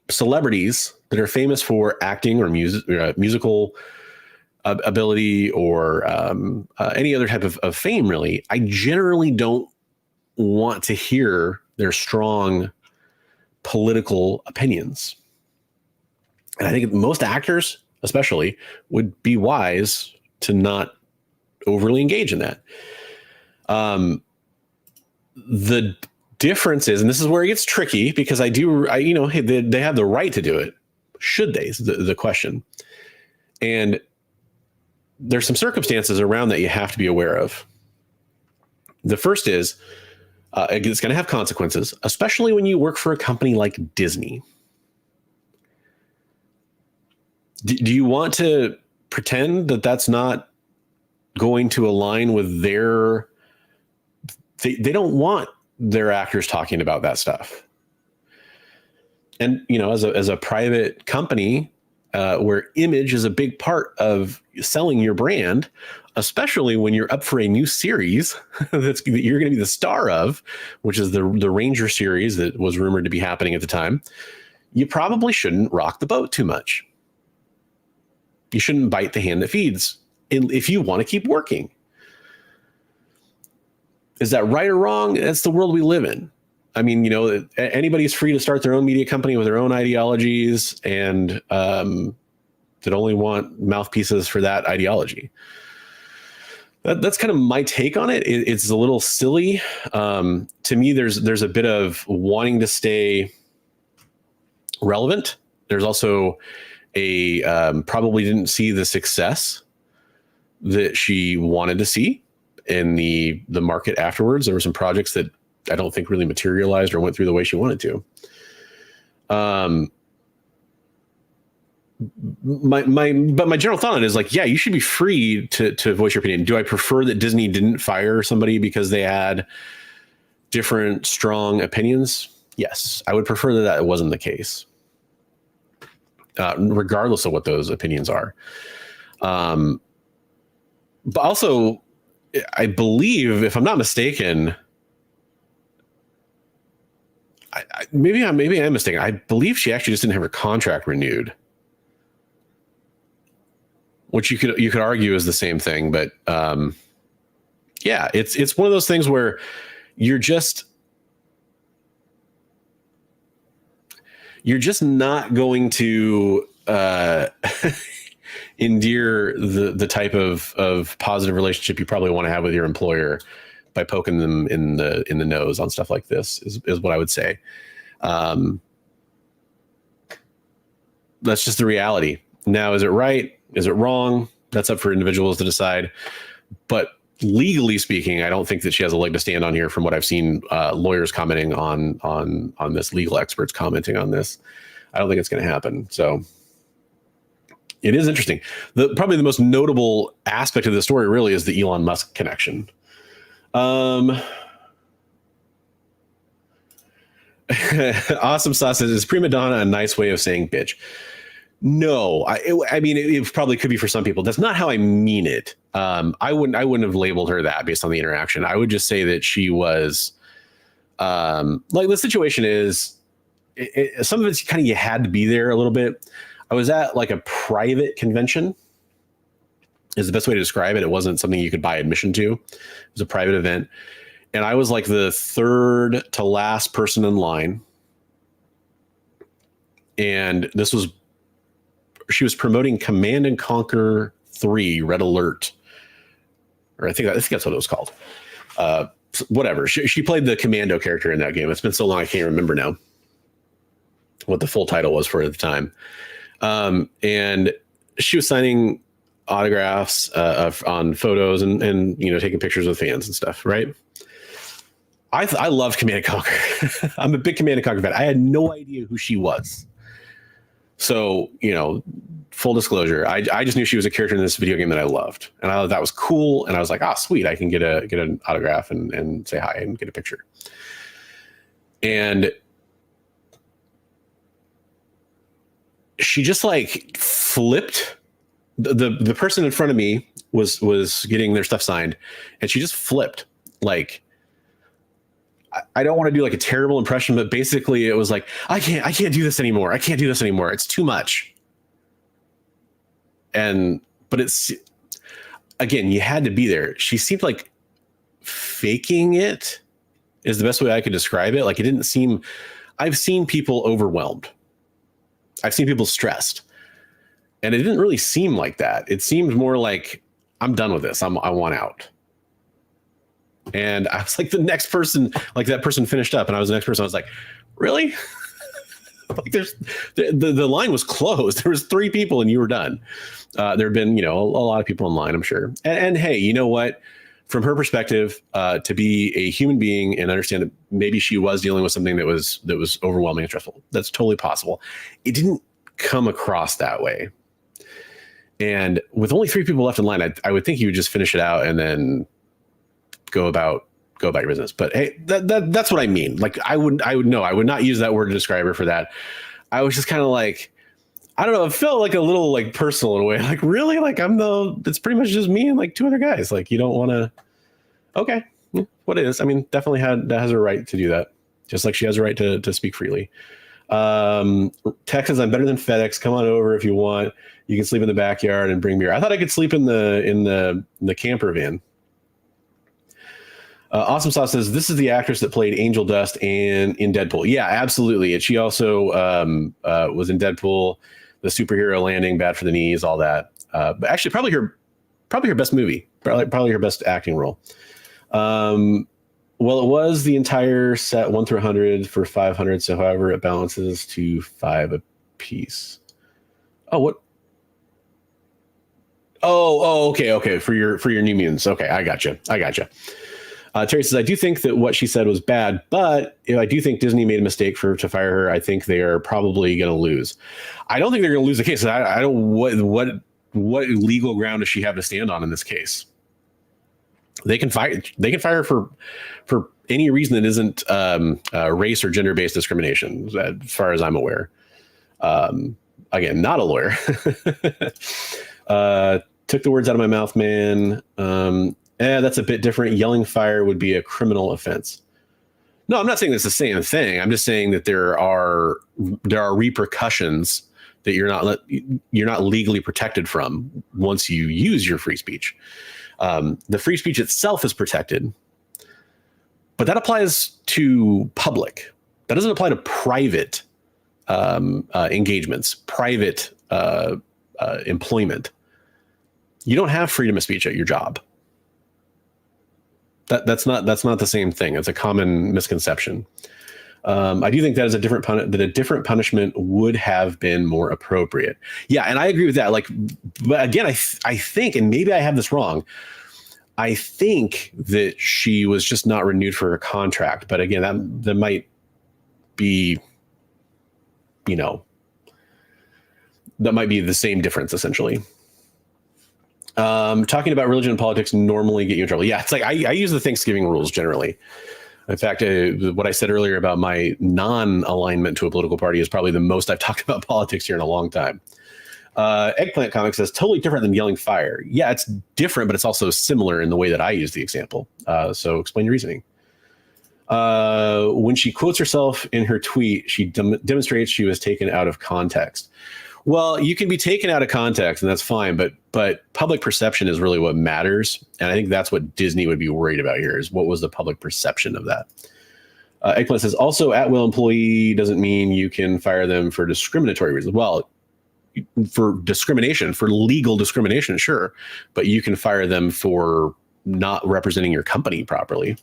celebrities that are famous for acting or musical ability or any other type of fame, really, I generally don't want to hear their strong political opinions. And I think most actors, especially, would be wise to not overly engage in that. The difference is, and this is where it gets tricky, because they have the right to do it. Should they? Is the question. And there's some circumstances around that you have to be aware of. The first is it's going to have consequences, especially when you work for a company like Disney. Do you want to pretend that that's not going to align with their... They don't want their actors talking about that stuff. And, as a private company, where image is a big part of selling your brand, especially when you're up for a new series that you're going to be the star of, which is the Ranger series that was rumored to be happening at the time, you probably shouldn't rock the boat too much. You shouldn't bite the hand that feeds if you want to keep working. Is that right or wrong? That's the world we live in. I mean, anybody's free to start their own media company with their own ideologies and that only want mouthpieces for that ideology. That's kind of my take on it. It's a little silly. To me, there's a bit of wanting to stay relevant. There's also probably didn't see the success that she wanted to see in the market afterwards. There were some projects that I don't think really materialized or went through the way she wanted to. My general thought on it is like, yeah, you should be free to voice your opinion. Do I prefer that Disney didn't fire somebody because they had different strong opinions? Yes, I would prefer that wasn't the case, regardless of what those opinions are. But also, I believe, if I'm not mistaken, maybe I'm mistaken. I believe she actually just didn't have her contract renewed, which you could argue is the same thing. But yeah, it's one of those things where you're just not going to endear the type of positive relationship you probably want to have with your employer by poking them in the nose on stuff like this is what I would say. That's just the reality. Now, is it right? Is it wrong? That's up for individuals to decide. But legally speaking, I don't think that she has a leg to stand on here from what I've seen lawyers commenting on this, legal experts commenting on this. I don't think it's going to happen. So it is interesting. Probably the most notable aspect of the story really is the Elon Musk connection. Awesome Sauce says, is prima donna a nice way of saying bitch? No, I mean, it probably could be for some people. That's not how I mean it. I wouldn't have labeled her that based on the interaction. I would just say that she was, like, the situation is, some of it's kind of, you had to be there a little bit. I was at like a private convention is the best way to describe it. It wasn't something you could buy admission to. It was a private event. And I was like the third to last person in line. And she was promoting Command and Conquer 3 Red Alert. Or I think that's what it was called. Whatever. She played the commando character in that game. It's been so long I can't remember now what the full title was for it at the time. And she was signing autographs on photos and taking pictures with fans and stuff, right? I loved Command and Conquer. I'm a big Command and Conquer fan. I had no idea who she was. So, full disclosure, I just knew she was a character in this video game that I loved. And I thought that was cool. And I was like, sweet, I can get an autograph and say hi and get a picture. And she just like flipped. The person in front of me was getting their stuff signed, and she just flipped. Like, I don't want to do like a terrible impression, but basically it was like, I can't do this anymore. I can't do this anymore. It's too much. But it's, again, you had to be there. She seemed like faking it is the best way I could describe it. Like, it didn't seem, I've seen people overwhelmed. I've seen people stressed, and it didn't really seem like that. It seemed more like, I'm done with this. I want out. And I was like, the next person, like that person finished up, and I was the next person. I was like, really? Like, the line was closed. There was 3 people and you were done. There had been, a lot of people in line, I'm sure. And hey, you know what? From her perspective, to be a human being and understand that maybe she was dealing with something that was overwhelming and stressful. That's totally possible. It didn't come across that way. And with only 3 people left in line, I would think you would just finish it out and then go about your business. But hey, that's what I mean. Like, I would not use that word to describe her for that. I was just kind of like, I don't know. It felt like a little like personal in a way. Like, really? Like, it's pretty much just me and like 2 other guys. Like, you don't want to, okay, what is? I mean, definitely has a right to do that. Just like she has a right to speak freely. Texas, I'm better than FedEx. Come on over if you want. You can sleep in the backyard and bring beer. I thought I could sleep in the camper van. Awesome Sauce says, this is the actress that played Angel Dust in Deadpool. Yeah, absolutely. And she also was in Deadpool, the superhero landing, bad for the knees, all that. But actually, probably her best movie, probably her best acting role. Well, it was the entire set 1 through 100 for 500. So however, it balances to 5 a piece. Oh, what? Oh, okay. For your New Mutants. Okay, I gotcha. Terry says, I do think that what she said was bad, but if I do think Disney made a mistake to fire her, I think they are probably going to lose. I don't think they're going to lose the case. I don't, what legal ground does she have to stand on in this case? They can fire her for any reason that isn't race or gender-based discrimination, as far as I'm aware. Again, not a lawyer. Took the words out of my mouth, man. That's a bit different. Yelling fire would be a criminal offense. No, I'm not saying it's the same thing. I'm just saying that there are repercussions that you're not legally protected from once you use your free speech. The free speech itself is protected, but that applies to public. That doesn't apply to private engagements, private employment. You don't have freedom of speech at your job. That's not the same thing. It's a common misconception. I do think that is a different punishment would have been more appropriate. Yeah, and I agree with that. Like, but again, I think, and maybe I have this wrong, I think that she was just not renewed for her contract. But again, that might be, that might be the same difference essentially. Talking about religion and politics normally get you in trouble. Yeah, it's like I use the Thanksgiving rules generally. In fact, what I said earlier about my non-alignment to a political party is probably the most I've talked about politics here in a long time. Eggplant Comics says totally different than yelling fire. Yeah, it's different, but it's also similar in the way that I use the example. So explain your reasoning. When she quotes herself in her tweet, she demonstrates she was taken out of context. Well, you can be taken out of context, and that's fine, but public perception is really what matters, and I think that's what Disney would be worried about here, is what was the public perception of that. Eggplant says, also, at-will employee doesn't mean you can fire them for discriminatory reasons. Well, for discrimination, for legal discrimination, sure, but you can fire them for not representing your company properly.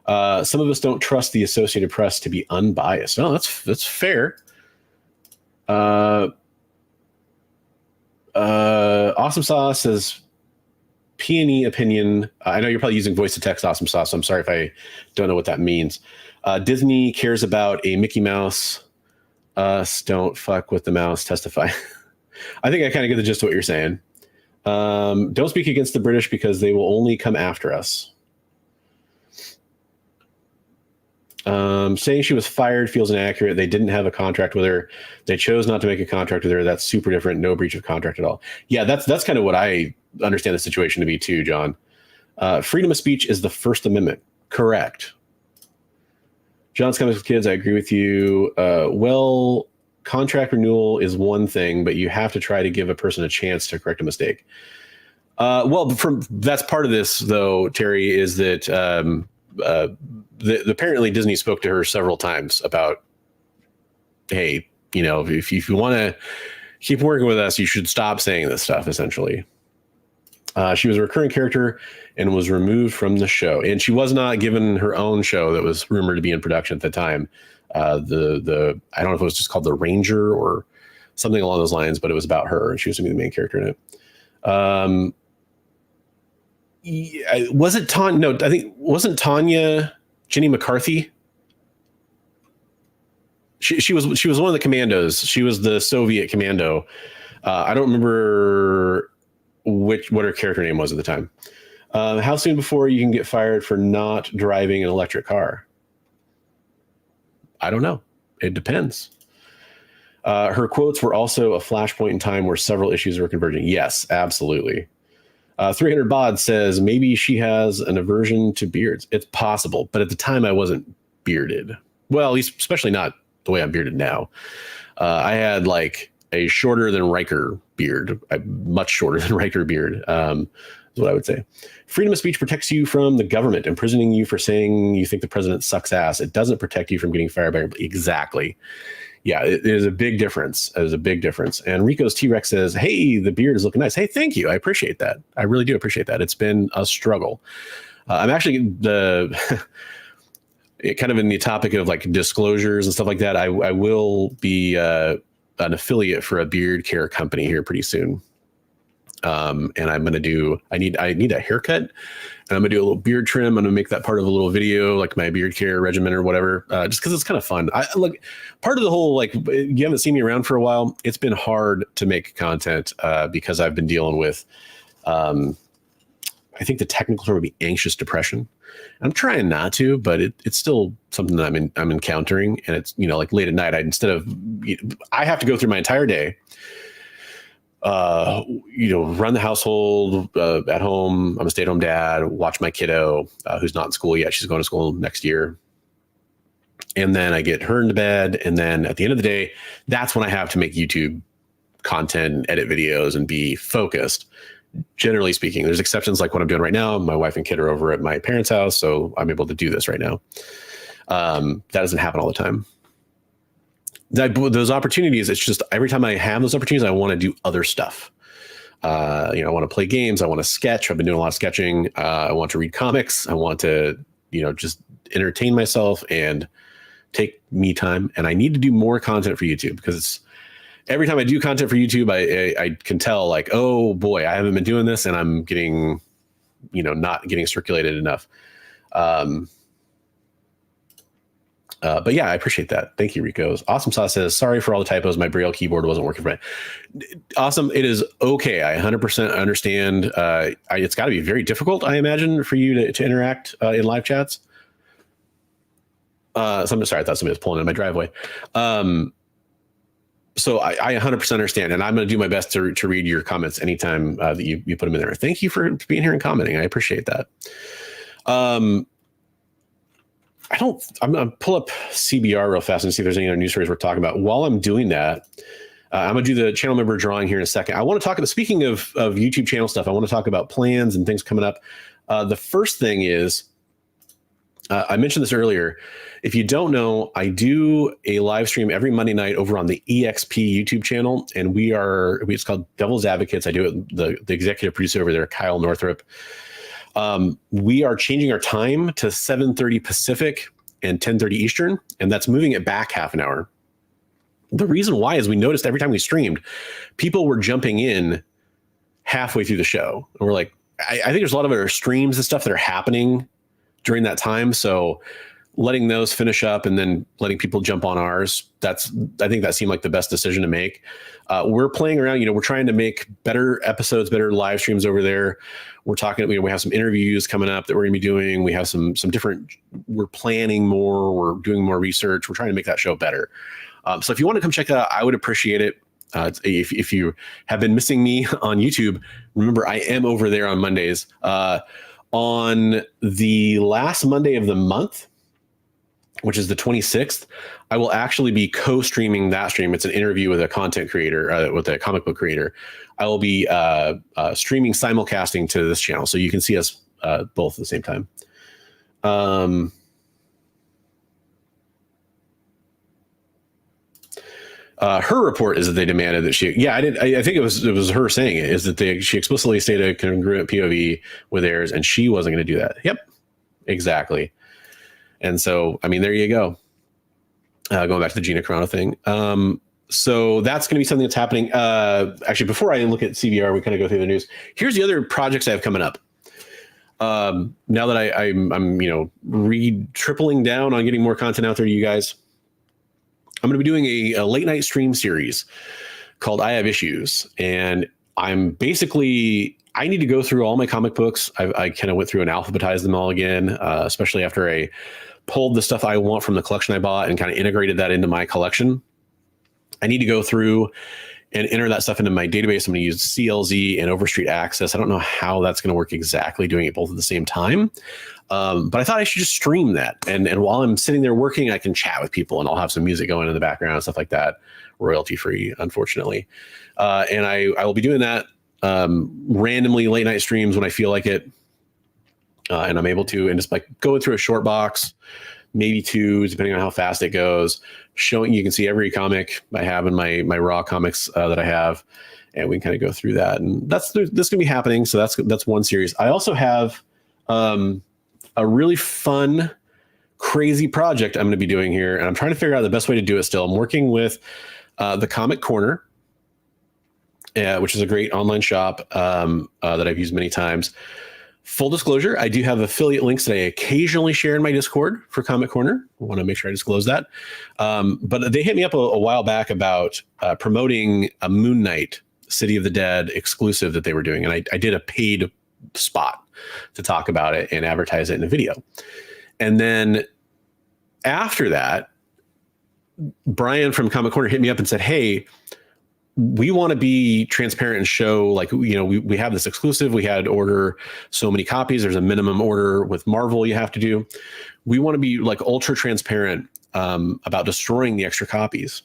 Some of us don't trust the Associated Press to be unbiased. No, that's fair. Awesome Sauce says P&E opinion. I know you're probably using voice to text Awesome Sauce, so I'm sorry if I don't know what that means. Disney cares about a Mickey Mouse. Us don't fuck with the mouse. Testify. I think I kind of get the gist of what you're saying. Don't speak against the British because they will only come after us. Saying she was fired feels inaccurate. They didn't have a contract with her. They chose not to make a contract with her. That's super different. No breach of contract at all. Yeah, that's kind of what I understand the situation to be too, John. Freedom of speech is the First Amendment. Correct. John's Comics with Kids, I agree with you. Well, contract renewal is one thing, but you have to try to give a person a chance to correct a mistake. Well, that's part of this, though, Terry, is that apparently Disney spoke to her several times about, hey, if you want to keep working with us, you should stop saying this stuff, essentially. She was a recurring character and was removed from the show. And she was not given her own show that was rumored to be in production at the time. I don't know if it was just called The Ranger or something along those lines, but it was about her, and she was going to be the main character in it. Was it Tanya? No, I think wasn't Tanya Jenny McCarthy? She was one of the commandos. She was the Soviet commando. I don't remember what her character name was at the time. How soon before you can get fired for not driving an electric car? I don't know. It depends. Her quotes were also a flashpoint in time where several issues were converging. Yes, absolutely. 300 Bod says maybe she has an aversion to beards. It's possible, but at the time I wasn't bearded. Well, at least especially not the way I'm bearded now. I had like a shorter than Riker beard, much shorter than Riker beard. Is what I would say. Freedom of speech protects you from the government imprisoning you for saying you think the president sucks ass. It doesn't protect you from getting fired by exactly. Yeah, it is a big difference. It is a big difference. And Rico's T-Rex says, hey, the beard is looking nice. Hey, thank you. I appreciate that. I really do appreciate that. It's been a struggle. I'm actually kind of in the topic of like disclosures and stuff like that. I will be an affiliate for a beard care company here pretty soon. And I'm going to I need a haircut, and I'm gonna do a little beard trim. I'm gonna make that part of a little video, like my beard care regimen or whatever, just because it's kind of fun. Part of the whole, like, you haven't seen me around for a while. It's been hard to make content because I've been dealing with, I think the technical term would be anxious depression. I'm trying not to, but it's still something that I'm encountering. And it's, like late at night, I have to go through my entire day, run the household at home. I'm a stay-at-home dad, watch my kiddo who's not in school yet. She's going to school next year. and then I get her into bed. And then at the end of the day, that's when I have to make YouTube content and edit videos and be focused. Generally speaking, there's exceptions like what I'm doing right now. My wife and kid are over at my parents' house, so I'm able to do this right now. That doesn't happen all the time. Those opportunities, it's just every time I have those opportunities, I want to do other stuff. I want to play games. I want to sketch. I've been doing a lot of sketching. I want to read comics. I want to, just entertain myself and take me time. And I need to do more content for YouTube, because every time I do content for YouTube, I can tell like, oh boy, I haven't been doing this and I'm getting, not getting circulated enough. But yeah, I appreciate that. Thank you, Rico. Awesome Sauce says, sorry for all the typos. My Braille keyboard wasn't working right. Awesome. It is okay. I 100% understand. It's got to be very difficult, I imagine, for you to interact in live chats. Sorry, I thought somebody was pulling in my driveway. So I 100% understand, and I'm going to do my best to read your comments anytime that you put them in there. Thank you for being here and commenting. I appreciate that. I'm going to pull up CBR real fast and see if there's any other news stories we're talking about. While I'm doing that, I'm going to do the channel member drawing here in a second. I want to talk about, speaking of YouTube channel stuff, I want to talk about plans and things coming up. The first thing is, I mentioned this earlier. If you don't know, I do a live stream every Monday night over on the EXP YouTube channel, and it's called Devil's Advocates. I do it, the executive producer over there, Kyle Northrup. We are changing our time to 7:30 Pacific and 10:30 Eastern, and that's moving it back half an hour. The reason why is we noticed every time we streamed, people were jumping in halfway through the show. And we're like, I think there's a lot of other streams and stuff that are happening during that time. So letting those finish up and then letting people jump on ours, I think that seemed like the best decision to make. We're playing around, we're trying to make better episodes, better live streams over there. We're talking, we have some interviews coming up that we're gonna be doing. We have some different, we're planning more, we're doing more research. We're trying to make that show better. So if you want to come check that out, I would appreciate it. If you have been missing me on YouTube, remember I am over there on Mondays. On the last Monday of the month, which is the 26th, I will actually be co-streaming that stream. It's an interview with a content creator, with a comic book creator. I will be streaming simulcasting to this channel, so you can see us both at the same time. Her report is that they demanded that I think it was her saying it, is that she explicitly stated a congruent POV with theirs, and she wasn't going to do that. Yep, exactly. And so, there you go. Going back to the Gina Carano thing. So that's going to be something that's happening. Actually, before I look at CBR, we kind of go through the news. Here's the other projects I have coming up. Now that I'm tripling down on getting more content out there to you guys, I'm going to be doing a late night stream series called I Have Issues. And I need to go through all my comic books. I kind of went through and alphabetized them all again, especially after I pulled the stuff I want from the collection I bought and kind of integrated that into my collection. I need to go through and enter that stuff into my database. I'm going to use CLZ and Overstreet Access. I don't know how that's going to work exactly, doing it both at the same time. But I thought I should just stream that. And while I'm sitting there working, I can chat with people and I'll have some music going in the background and stuff like that. Royalty free, unfortunately. And I will be doing that randomly late night streams when I feel like it. And I'm able to, and just like going through a short box, maybe two, depending on how fast it goes, showing, you can see every comic I have in my raw comics that I have, and we can kind of go through that. And this going to be happening. So that's one series. I also have a really fun, crazy project I'm going to be doing here, and I'm trying to figure out the best way to do it still. I'm working with the Comic Corner, which is a great online shop that I've used many times. Full disclosure, I do have affiliate links that I occasionally share in my Discord for Comic Corner. I want to make sure I disclose that. But they hit me up a while back about promoting a Moon Knight City of the Dead exclusive that they were doing. And I did a paid spot to talk about it and advertise it in a video. And then after that, Brian from Comic Corner hit me up and said, hey, we want to be transparent and show, like, we have this exclusive. We had to order so many copies. There's a minimum order with Marvel you have to do. We want to be like ultra transparent about destroying the extra copies.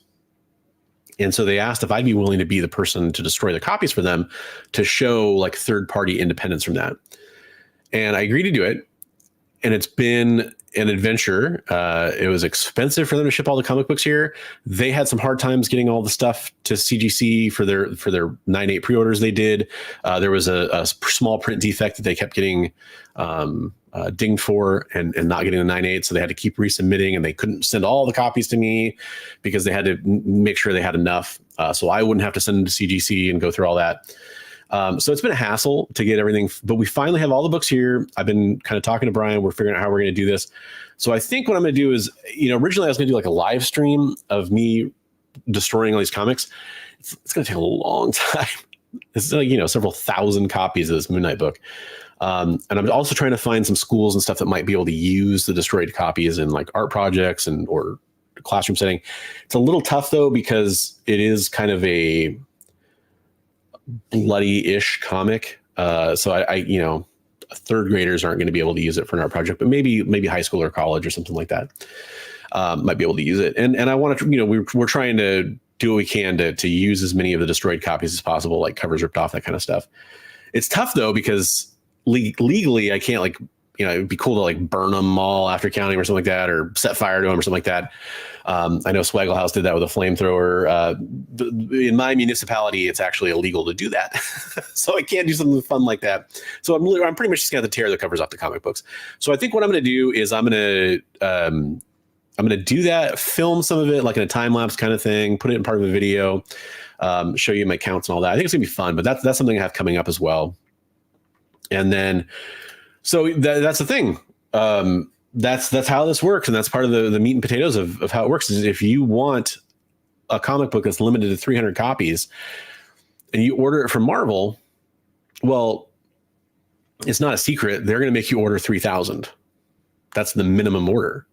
And so they asked if I'd be willing to be the person to destroy the copies for them to show like third-party independence from that. And I agreed to do it. And it's been an adventure. It was expensive for them to ship all the comic books here. They had some hard times getting all the stuff to CGC for their 9/8 pre-orders they did. There was a small print defect that they kept getting dinged for and not getting the 9/8, so they had to keep resubmitting, and they couldn't send all the copies to me because they had to make sure they had enough, so I wouldn't have to send them to CGC and go through all that. So it's been a hassle to get everything, but we finally have all the books here. I've been kind of talking to Brian. We're figuring out how we're going to do this. So I think what I'm going to do is, originally I was going to do like a live stream of me destroying all these comics. It's going to take a long time. It's like, several thousand copies of this Moon Knight book. And I'm also trying to find some schools and stuff that might be able to use the destroyed copies in like art projects or classroom setting. It's a little tough though, because it is kind of a bloody-ish comic. So I third graders aren't going to be able to use it for an art project, but maybe high school or college or something like that might be able to use it. And I want to, we're trying to do what we can to use as many of the destroyed copies as possible, like covers ripped off, that kind of stuff. It's tough though, because legally I can't it'd be cool to like burn them all after counting or something like that, or set fire to them or something like that. I know Swaggle House did that with a flamethrower. In my municipality, it's actually illegal to do that. So I can't do something fun like that. So I'm pretty much just going to tear the covers off the comic books. So I think what I'm going to do is I'm going to do that, film some of it like in a time lapse kind of thing, put it in part of a video, show you my counts and all that. I think it's gonna be fun, but that's something I have coming up as well. And then, so that's the thing. That's how this works. And that's part of the meat and potatoes of how it works. Is if you want a comic book that's limited to 300 copies and you order it from Marvel, well, it's not a secret. They're going to make you order 3,000. That's the minimum order.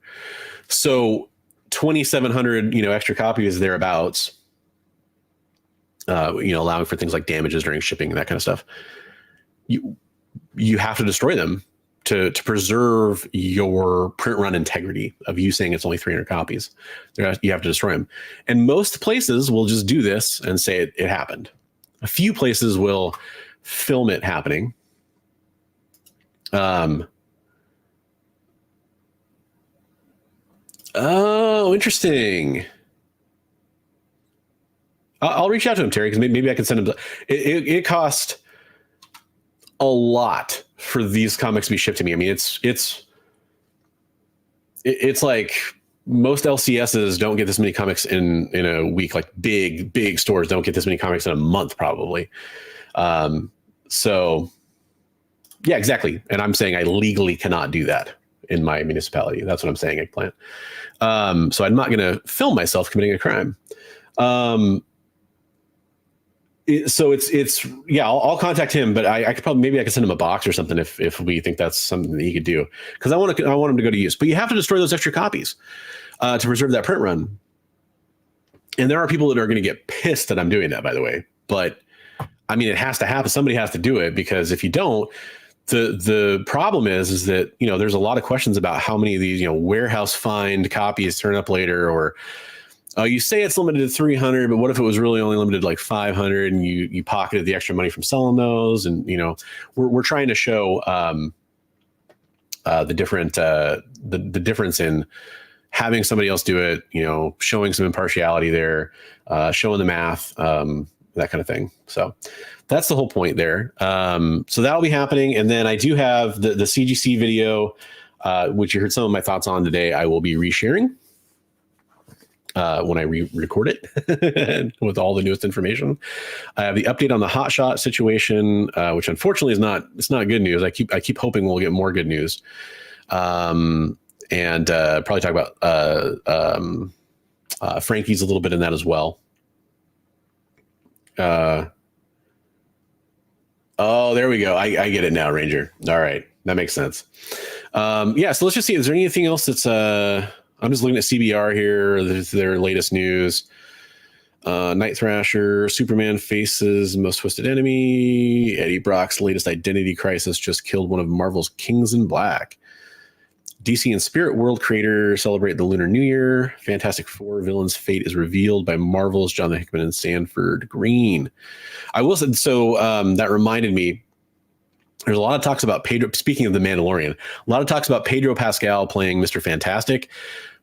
So 2,700, extra copies thereabouts, allowing for things like damages during shipping and that kind of stuff. You have to destroy them to preserve your print run integrity of you saying it's only 300 copies. You have to destroy them. And most places will just do this and say it happened. A few places will film it happening. Oh, interesting. I'll reach out to him, Terry, because maybe I can send him. It cost a lot for these comics to be shipped to me. I mean, it's like most LCSs don't get this many comics in a week. Like big stores don't get this many comics in a month, probably. So yeah, exactly. And I'm saying I legally cannot do that in my municipality. That's what I'm saying, Eggplant. So I'm not going to film myself committing a crime. So yeah, I'll contact him, but I could probably, maybe I could send him a box or something if we think that's something that he could do, because I want him to go to use. But you have to destroy those extra copies to preserve that print run. And there are people that are going to get pissed that I'm doing that, by the way. But I mean, it has to happen. Somebody has to do it, because if you don't, the problem is that, there's a lot of questions about how many of these, warehouse find copies turn up later, or you say it's limited to 300, but what if it was really only limited to like 500 and you pocketed the extra money from selling those? And, we're trying to show the difference in having somebody else do it, showing some impartiality there, showing the math, that kind of thing. So that's the whole point there. So that'll be happening. And then I do have the CGC video, which you heard some of my thoughts on today. I will be resharing when I record it with all the newest information. I have the update on the hotshot situation, which unfortunately it's not good news. I keep hoping we'll get more good news. And probably talk about Frankie's a little bit in that as well. Oh, there we go. I get it now, Ranger. All right. That makes sense. Yeah. So let's just see. Is there anything else that's, I'm just looking at CBR here. There's their latest news. Night Thrasher, Superman faces most twisted enemy. Eddie Brock's latest identity crisis just killed one of Marvel's Kings in Black. DC and Spirit World creator celebrate the Lunar New Year. Fantastic Four villain's fate is revealed by Marvel's Jonathan Hickman and Sanford Green. I will say, so that reminded me, there's a lot of talks about Pedro, speaking of the Mandalorian, a lot of talks about Pedro Pascal playing Mr. Fantastic.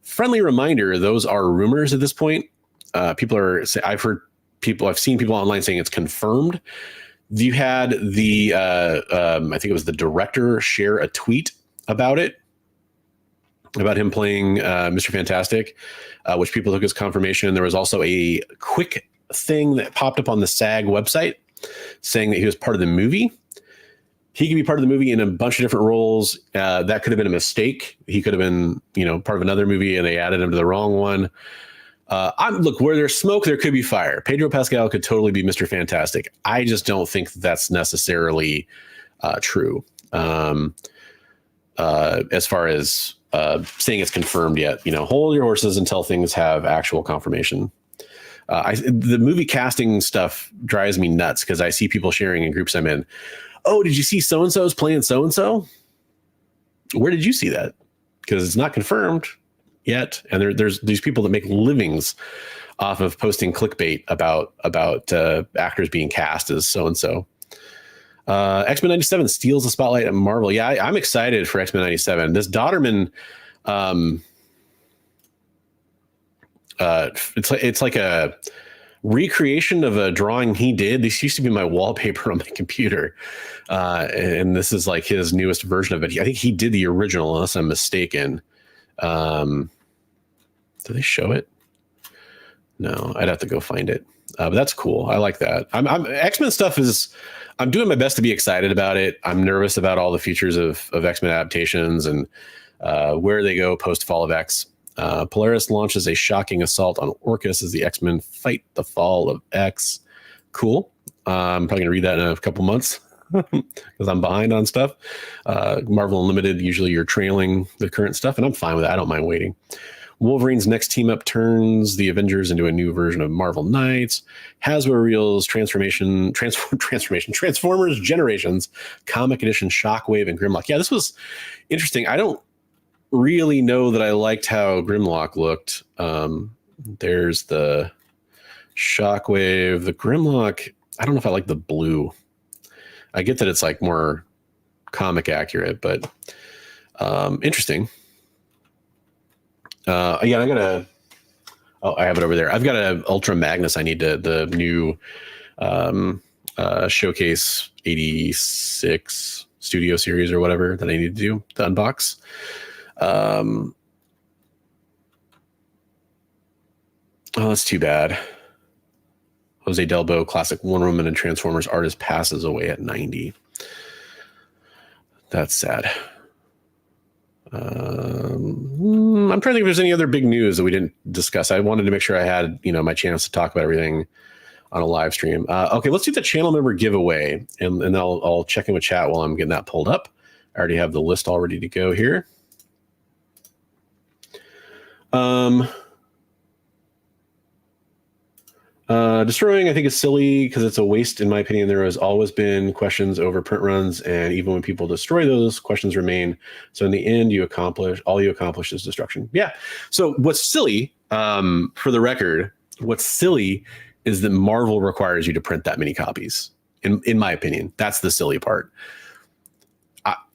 Friendly reminder, those are rumors at this point. I've seen people online saying it's confirmed. You had the, I think it was the director share a tweet about it, about him playing Mr. Fantastic, which people took as confirmation. There was also a quick thing that popped up on the SAG website saying that he was part of the movie. He could be part of the movie in a bunch of different roles. That could have been a mistake. He could have been, part of another movie and they added him to the wrong one. Look, where there's smoke, there could be fire. Pedro Pascal could totally be Mr. Fantastic. I just don't think that's necessarily true. As far as saying it's confirmed yet, hold your horses until things have actual confirmation. The movie casting stuff drives me nuts because I see people sharing in groups I'm in. Oh, did you see so-and-so's playing so-and-so? Where did you see that? Because it's not confirmed yet. And there's these people that make livings off of posting clickbait about actors being cast as so-and-so. X-Men 97 steals the spotlight at Marvel. Yeah, I'm excited for X-Men 97. This Dodderman, it's like a recreation of a drawing he did. This used to be my wallpaper on my computer. And this is like his newest version of it. I think he did the original, unless I'm mistaken. Do they show it? No, I'd have to go find it. But that's cool. I like that. X-Men stuff is, I'm doing my best to be excited about it. I'm nervous about all the features of X-Men adaptations and where they go post Fall of X. Polaris launches a shocking assault on Orcus as the X-Men fight the fall of X. Cool. I'm probably going to read that in a couple months because I'm behind on stuff. Marvel Unlimited, usually you're trailing the current stuff, and I'm fine with that. I don't mind waiting. Wolverine's next team up turns the Avengers into a new version of Marvel Knights. Hasbro reveals Transformers Generations comic edition Shockwave and Grimlock. Yeah, this was interesting. I don't really know that I liked how Grimlock looked. There's the Shockwave, the Grimlock. I don't know if I like the blue. I get that it's like more comic accurate, but interesting. I have it over there. I've got an Ultra Magnus. I need the new Showcase 86 Studio Series or whatever that I need to do to unbox. Oh, that's too bad. Jose Delbo, classic Wonder Woman and Transformers artist, passes away at 90. That's sad. I'm trying to think if there's any other big news that we didn't discuss. I wanted to make sure I had, my chance to talk about everything on a live stream. Okay, let's do the channel member giveaway, and I'll check in with chat while I'm getting that pulled up. I already have the list all ready to go here. Destroying, I think, is silly because it's a waste, in my opinion. There has always been questions over print runs, and even when people destroy those, questions remain. So in the end, all you accomplish is destruction. Yeah. So what's silly, for the record, what's silly is that Marvel requires you to print that many copies. In my opinion, that's the silly part.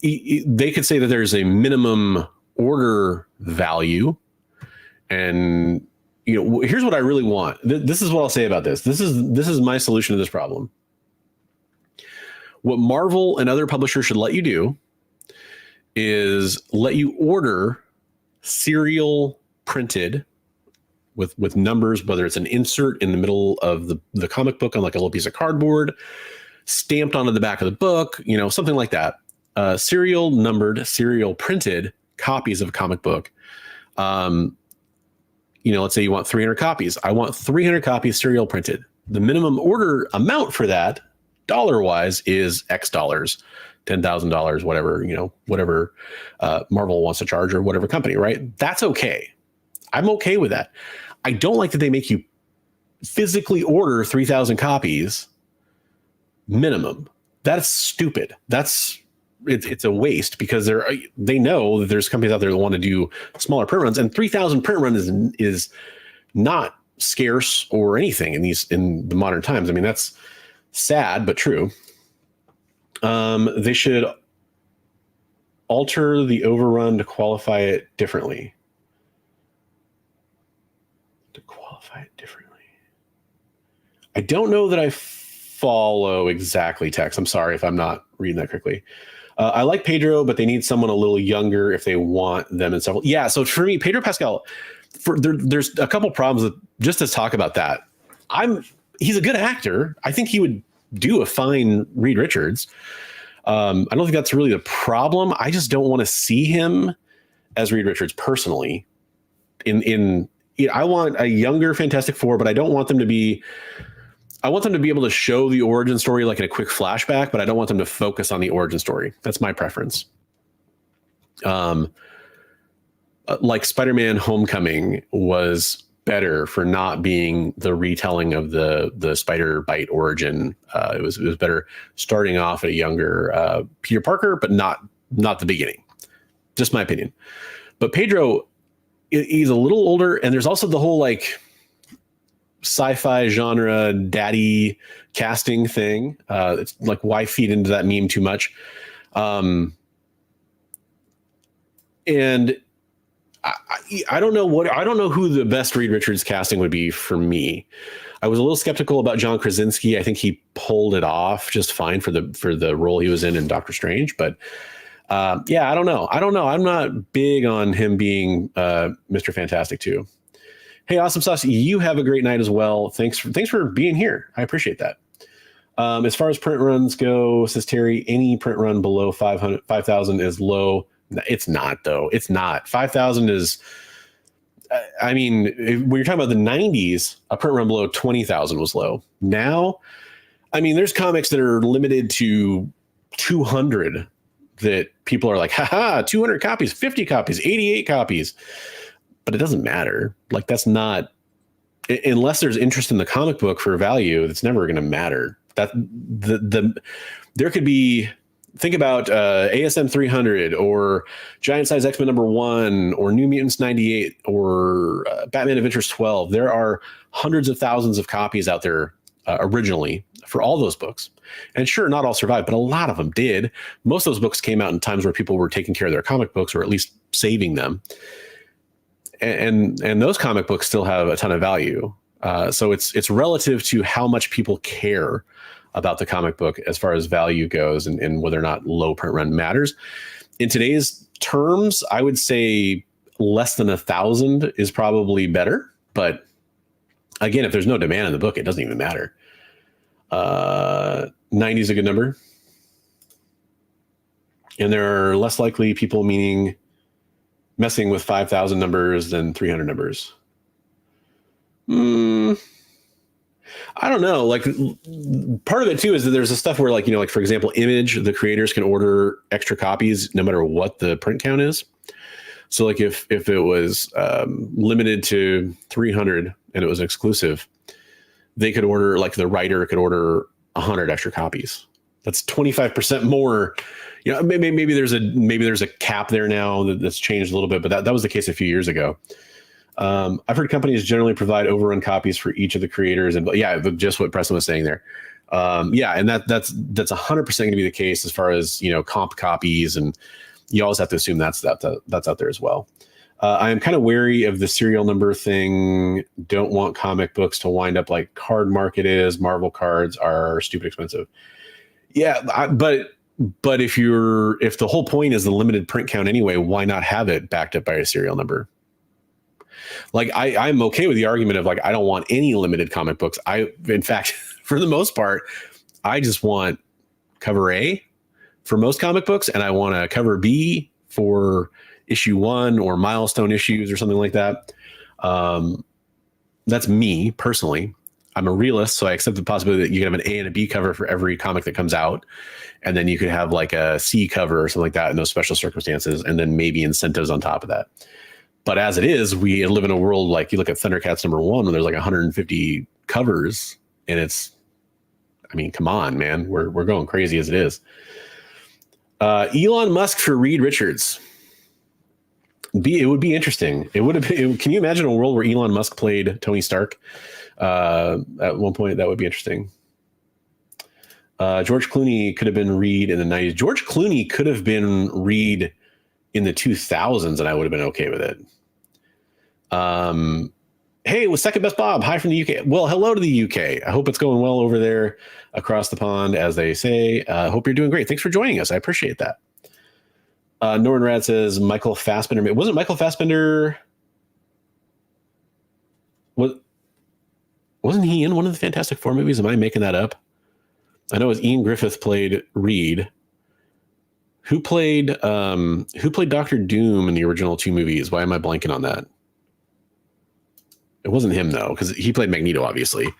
They could say that there's a minimum order value, and here's what I really want. This is what I'll say about this. This is my solution to this problem. What Marvel and other publishers should let you do is let you order serial printed with numbers, whether it's an insert in the middle of the comic book on like a little piece of cardboard, stamped onto the back of the book, something like that. Serial numbered, serial printed copies of a comic book. Let's say you want 300 copies. I want 300 copies serial printed. The minimum order amount for that, dollar-wise, is X dollars, $10,000, whatever Marvel wants to charge, or whatever company, right? That's okay. I'm okay with that. I don't like that they make you physically order 3,000 copies minimum. That's stupid. That's it's a waste because they know that there's companies out there that want to do smaller print runs, and 3,000 print run is not scarce or anything in the modern times. I mean, that's sad but true. They should alter the overrun to qualify it differently. I don't know that I follow exactly text. I'm sorry if I'm not reading that correctly. I like Pedro, but they need someone a little younger if they want them in several. Yeah, so for me, Pedro Pascal, there's a couple problems with, just to talk about that. He's a good actor. I think he would do a fine Reed Richards. I don't think that's really the problem. I just don't want to see him as Reed Richards personally. I want a younger Fantastic Four, but I don't want them to be. I want them to be able to show the origin story like in a quick flashback, but I don't want them to focus on the origin story. That's my preference. Like Spider-Man Homecoming was better for not being the retelling of the spider bite origin. It was better starting off at a younger Peter Parker, but not the beginning. Just my opinion. But Pedro, he's a little older, and there's also the whole like sci-fi genre daddy casting thing. It's like, why feed into that meme too much? And I don't know who the best Reed Richards casting would be for me. I was a little skeptical about John Krasinski. I think he pulled it off just fine for the role he was in Doctor Strange. But yeah, I don't know. I'm not big on him being Mr. Fantastic too. Hey, Awesome Sauce, you have a great night as well. Thanks for being here. I appreciate that. As far as print runs go, says Terry, any print run below 5,000 is low. It's not, though. It's not. 5,000 is, I mean, when you're talking about the 90s, a print run below 20,000 was low. Now, I mean, there's comics that are limited to 200 that people are like, haha, 200 copies, 50 copies, 88 copies. But it doesn't matter. Like, that's not, unless there's interest in the comic book for value, it's never going to matter. That there could be, think about ASM 300 or Giant Size X-Men #1 or New Mutants 98 or Batman Adventures 12. There are hundreds of thousands of copies out there originally for all those books. And sure, not all survived, but a lot of them did. Most of those books came out in times where people were taking care of their comic books or at least saving them. And those comic books still have a ton of value. So it's relative to how much people care about the comic book as far as value goes and whether or not low print run matters. In today's terms, I would say less than 1,000 is probably better. But again, if there's no demand in the book, it doesn't even matter. 90 is a good number. And there are less likely people messing with 5,000 numbers than 300 numbers. I don't know. Like, part of it too is that there's a stuff where, like, you know, like for example, Image, the creators can order extra copies no matter what the print count is. So like if it was limited to 300 and it was exclusive, they could order, like the writer could order 100 extra copies. That's 25% more. You know, maybe there's a cap there now that's changed a little bit, but that was the case a few years ago. I've heard companies generally provide overrun copies for each of the creators, and yeah, just what Preston was saying there. Yeah, and that's 100% going to be the case as far as, you know, comp copies, and you always have to assume that's out there as well. I am kind of wary of the serial number thing. Don't want comic books to wind up like card market is. Marvel cards are stupid expensive. Yeah, but if the whole point is the limited print count anyway, why not have it backed up by a serial number? Like I'm okay with the argument of like, I don't want any limited comic books. In fact, for the most part, I just want cover A for most comic books, and I want a cover B for issue 1 or milestone issues or something like that. That's me personally. I'm a realist, so I accept the possibility that you can have an A and a B cover for every comic that comes out. And then you could have like a C cover or something like that in those special circumstances, and then maybe incentives on top of that. But as it is, we live in a world, like you look at Thundercats #1, when there's like 150 covers, and it's, I mean, come on, man, we're going crazy as it is. Elon Musk for Reed Richards. It would be interesting. It would have been. Can you imagine a world where Elon Musk played Tony Stark at one point? That would be interesting. George Clooney could have been Reed in the 90s. George Clooney could have been Reed in the 2000s, and I would have been okay with it. Hey, it was Second Best Bob. Hi from the UK. Well, hello to the UK. I hope it's going well over there across the pond, as they say. Hope you're doing great. Thanks for joining us. I appreciate that. Norman Rad says Michael Fassbender. Wasn't Michael Fassbender? Wasn't he in one of the Fantastic Four movies? Am I making that up? I know as Ian Griffith played Reed. Who played Dr. Doom in the original 2 movies? Why am I blanking on that? It wasn't him though, because he played Magneto, obviously.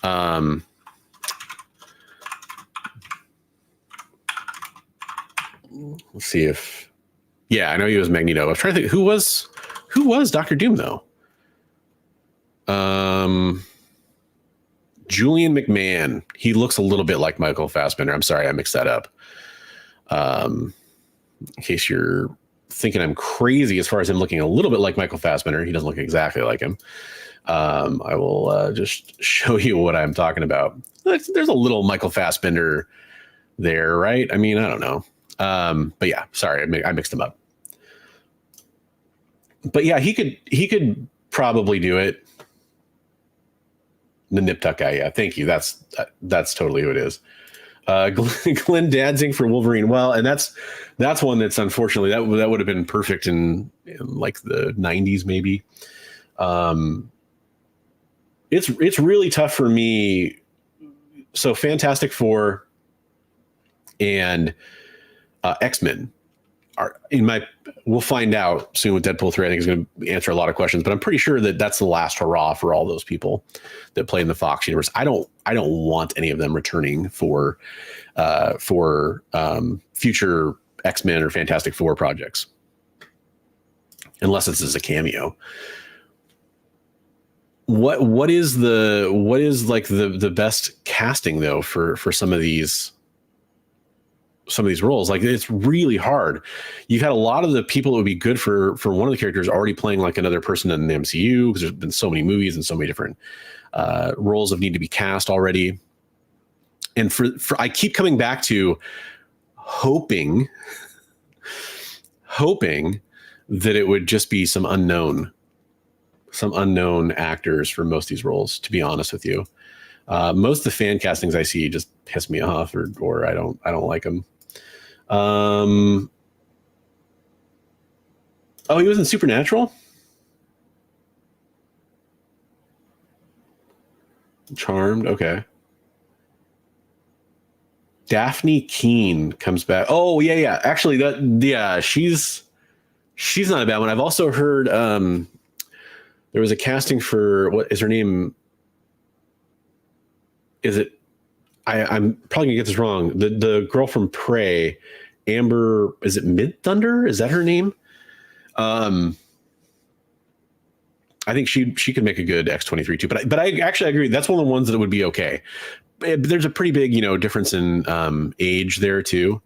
Let's see if, yeah, I know he was Magneto. I was trying to think who was Dr. Doom though. Julian McMahon. He looks a little bit like Michael Fassbender. I'm sorry, I mixed that up. In case you're thinking I'm crazy as far as him looking a little bit like Michael Fassbender, he doesn't look exactly like him. I will just show you what I'm talking about. There's a little Michael Fassbender there, right? I mean, I don't know. But yeah, sorry, I mixed them up. But yeah, he could probably do it. The Nip Tuck guy, yeah. Thank you. That's totally who it is. Glenn Danzig for Wolverine. Well, and that's one that's unfortunately that would have been perfect in like the 90s maybe. It's really tough for me. So Fantastic Four and X-Men are we'll find out soon with Deadpool 3. I think is going to answer a lot of questions, but I'm pretty sure that that's the last hurrah for all those people that play in the Fox universe. I don't want any of them returning for future X-Men or Fantastic Four projects, unless it's as a cameo. What is like the best casting though for some of these roles? Like, it's really hard. You've had a lot of the people that would be good for one of the characters already playing like another person in the MCU, because there's been so many movies and so many different roles that need to be cast already. And for I keep coming back to hoping that it would just be some unknown actors for most of these roles, to be honest with you. Most of the fan castings I see just piss me off, or I don't like them. Oh, he was in Supernatural? Charmed, okay. Daphne Keane comes back. Oh, yeah. Actually, she's not a bad one. I've also heard there was a casting for, what is her name? Is it? I'm probably gonna get this wrong. The girl from Prey, Amber. Is it Mid Thunder? Is that her name? I think she could make a good X-23 too. But I actually agree. That's one of the ones that would be okay. There's a pretty big difference in age there too.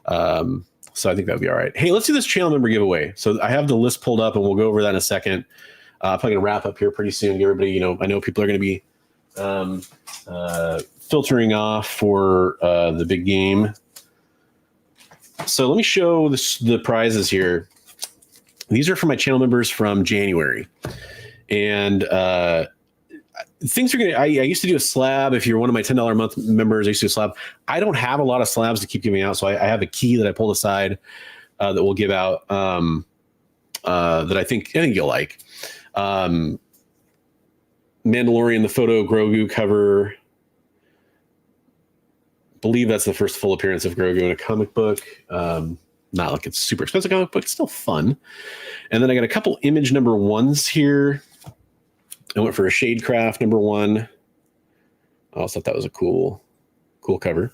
So I think that would be all right. Hey, let's do this channel member giveaway. So I have the list pulled up, and we'll go over that in a second. Probably gonna wrap up here pretty soon. Get everybody, I know people are gonna be filtering off for the big game. So let me show the prizes here. These are for my channel members from January, and things are gonna. I used to do a slab. If you're one of my $10 a month members, I used to do a slab. I don't have a lot of slabs to keep giving out, so I have a key that I pulled aside that we'll give out. That I think you'll like. Mandalorian, the photo Grogu cover. Believe that's the first full appearance of Grogu in a comic book. Not like it's super expensive comic book, it's still fun. And then I got a couple image number ones here. I went for a Shadecraft number 1. I also thought that was a cool cover.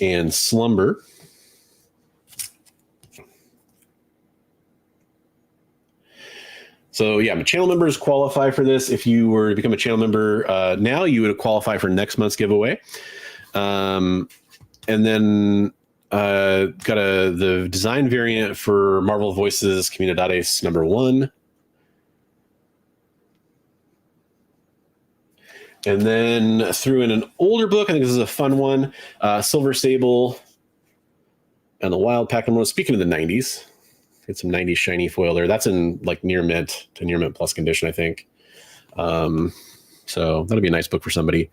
And Slumber. So yeah, my channel members qualify for this. If you were to become a channel member now, you would qualify for next month's giveaway. And then Got the design variant for Marvel Voices Comunidades #1. And then threw in an older book. I think this is a fun one. Silver Sable and the Wild Pack #1. Speaking of the 90s, get some 90s shiny foil there. That's in like near mint to near mint plus condition, I think. So that'll be a nice book for somebody.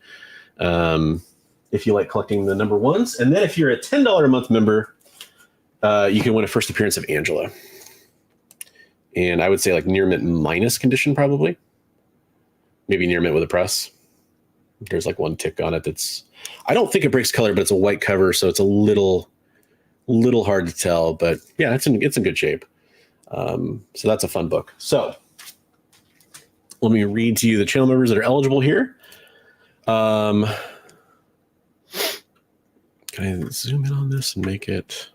If you like collecting the #1s. And then if you're a $10 a month member, you can win a first appearance of Angela. And I would say like near mint minus condition, probably. Maybe near mint with a press. There's like one tick on it that's, I don't think it breaks color, but it's a white cover, so it's a little hard to tell. But yeah, it's in good shape. So that's a fun book. So let me read to you the channel members that are eligible here. Can I zoom in on this and make it?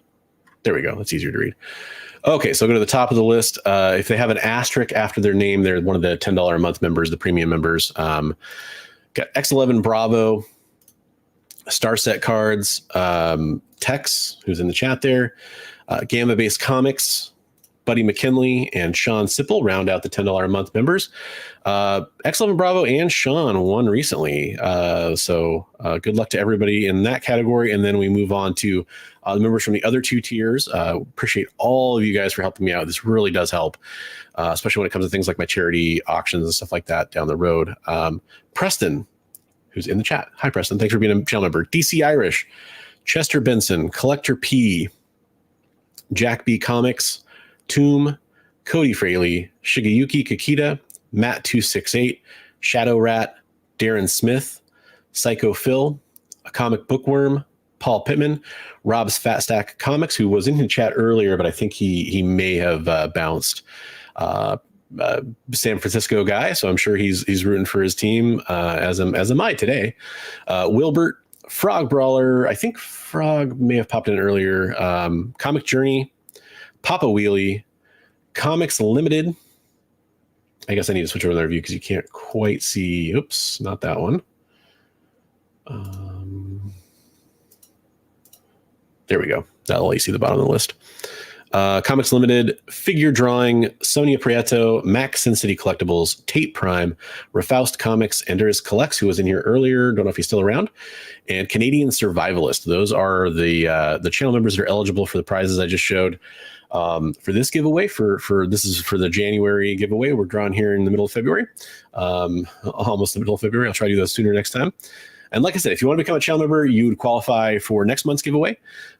There we go. That's easier to read. Okay, so I'll go to the top of the list. If they have an asterisk after their name, they're one of the $10 a month members, the premium members. Got X11 Bravo, Star Set Cards, Tex, who's in the chat there, Gamma Base Comics, Buddy McKinley, and Sean Sipple round out the $10 a month members. X11 Bravo and Sean won recently. So good luck to everybody in that category. And then we move on to the members from the other two tiers. Appreciate all of you guys for helping me out. This really does help, especially when it comes to things like my charity auctions and stuff like that down the road. Preston, who's in the chat. Hi, Preston. Thanks for being a channel member. DC Irish, Chester Benson, Collector P, Jack B Comics, Tomb, Cody Fraley, Shigeyuki Kikita, Matt268, Shadow Rat, Darren Smith, Psycho Phil, A Comic Bookworm, Paul Pittman, Rob's Fat Stack Comics, who was in the chat earlier, but I think he may have bounced. San Francisco guy, so I'm sure he's rooting for his team, as am I today. Wilbert, Frog Brawler, I think Frog may have popped in earlier. Comic Journey, Papa Wheelie, Comics Limited. I guess I need to switch over the review because you can't quite see. Oops, not that one. There we go. That'll let you see the bottom of the list. Comics Limited, Figure Drawing, Sonia Prieto, Max Sin City Collectibles, Tate Prime, Refaust Comics, Enders Collects, who was in here earlier, don't know if he's still around, and Canadian Survivalist. Those are the channel members that are eligible for the prizes I just showed. For this giveaway, this is for the January giveaway. We're drawing here in the middle of February, almost the middle of February. I'll try to do those sooner next time. And like I said, if you want to become a channel member, you would qualify for next month's giveaway.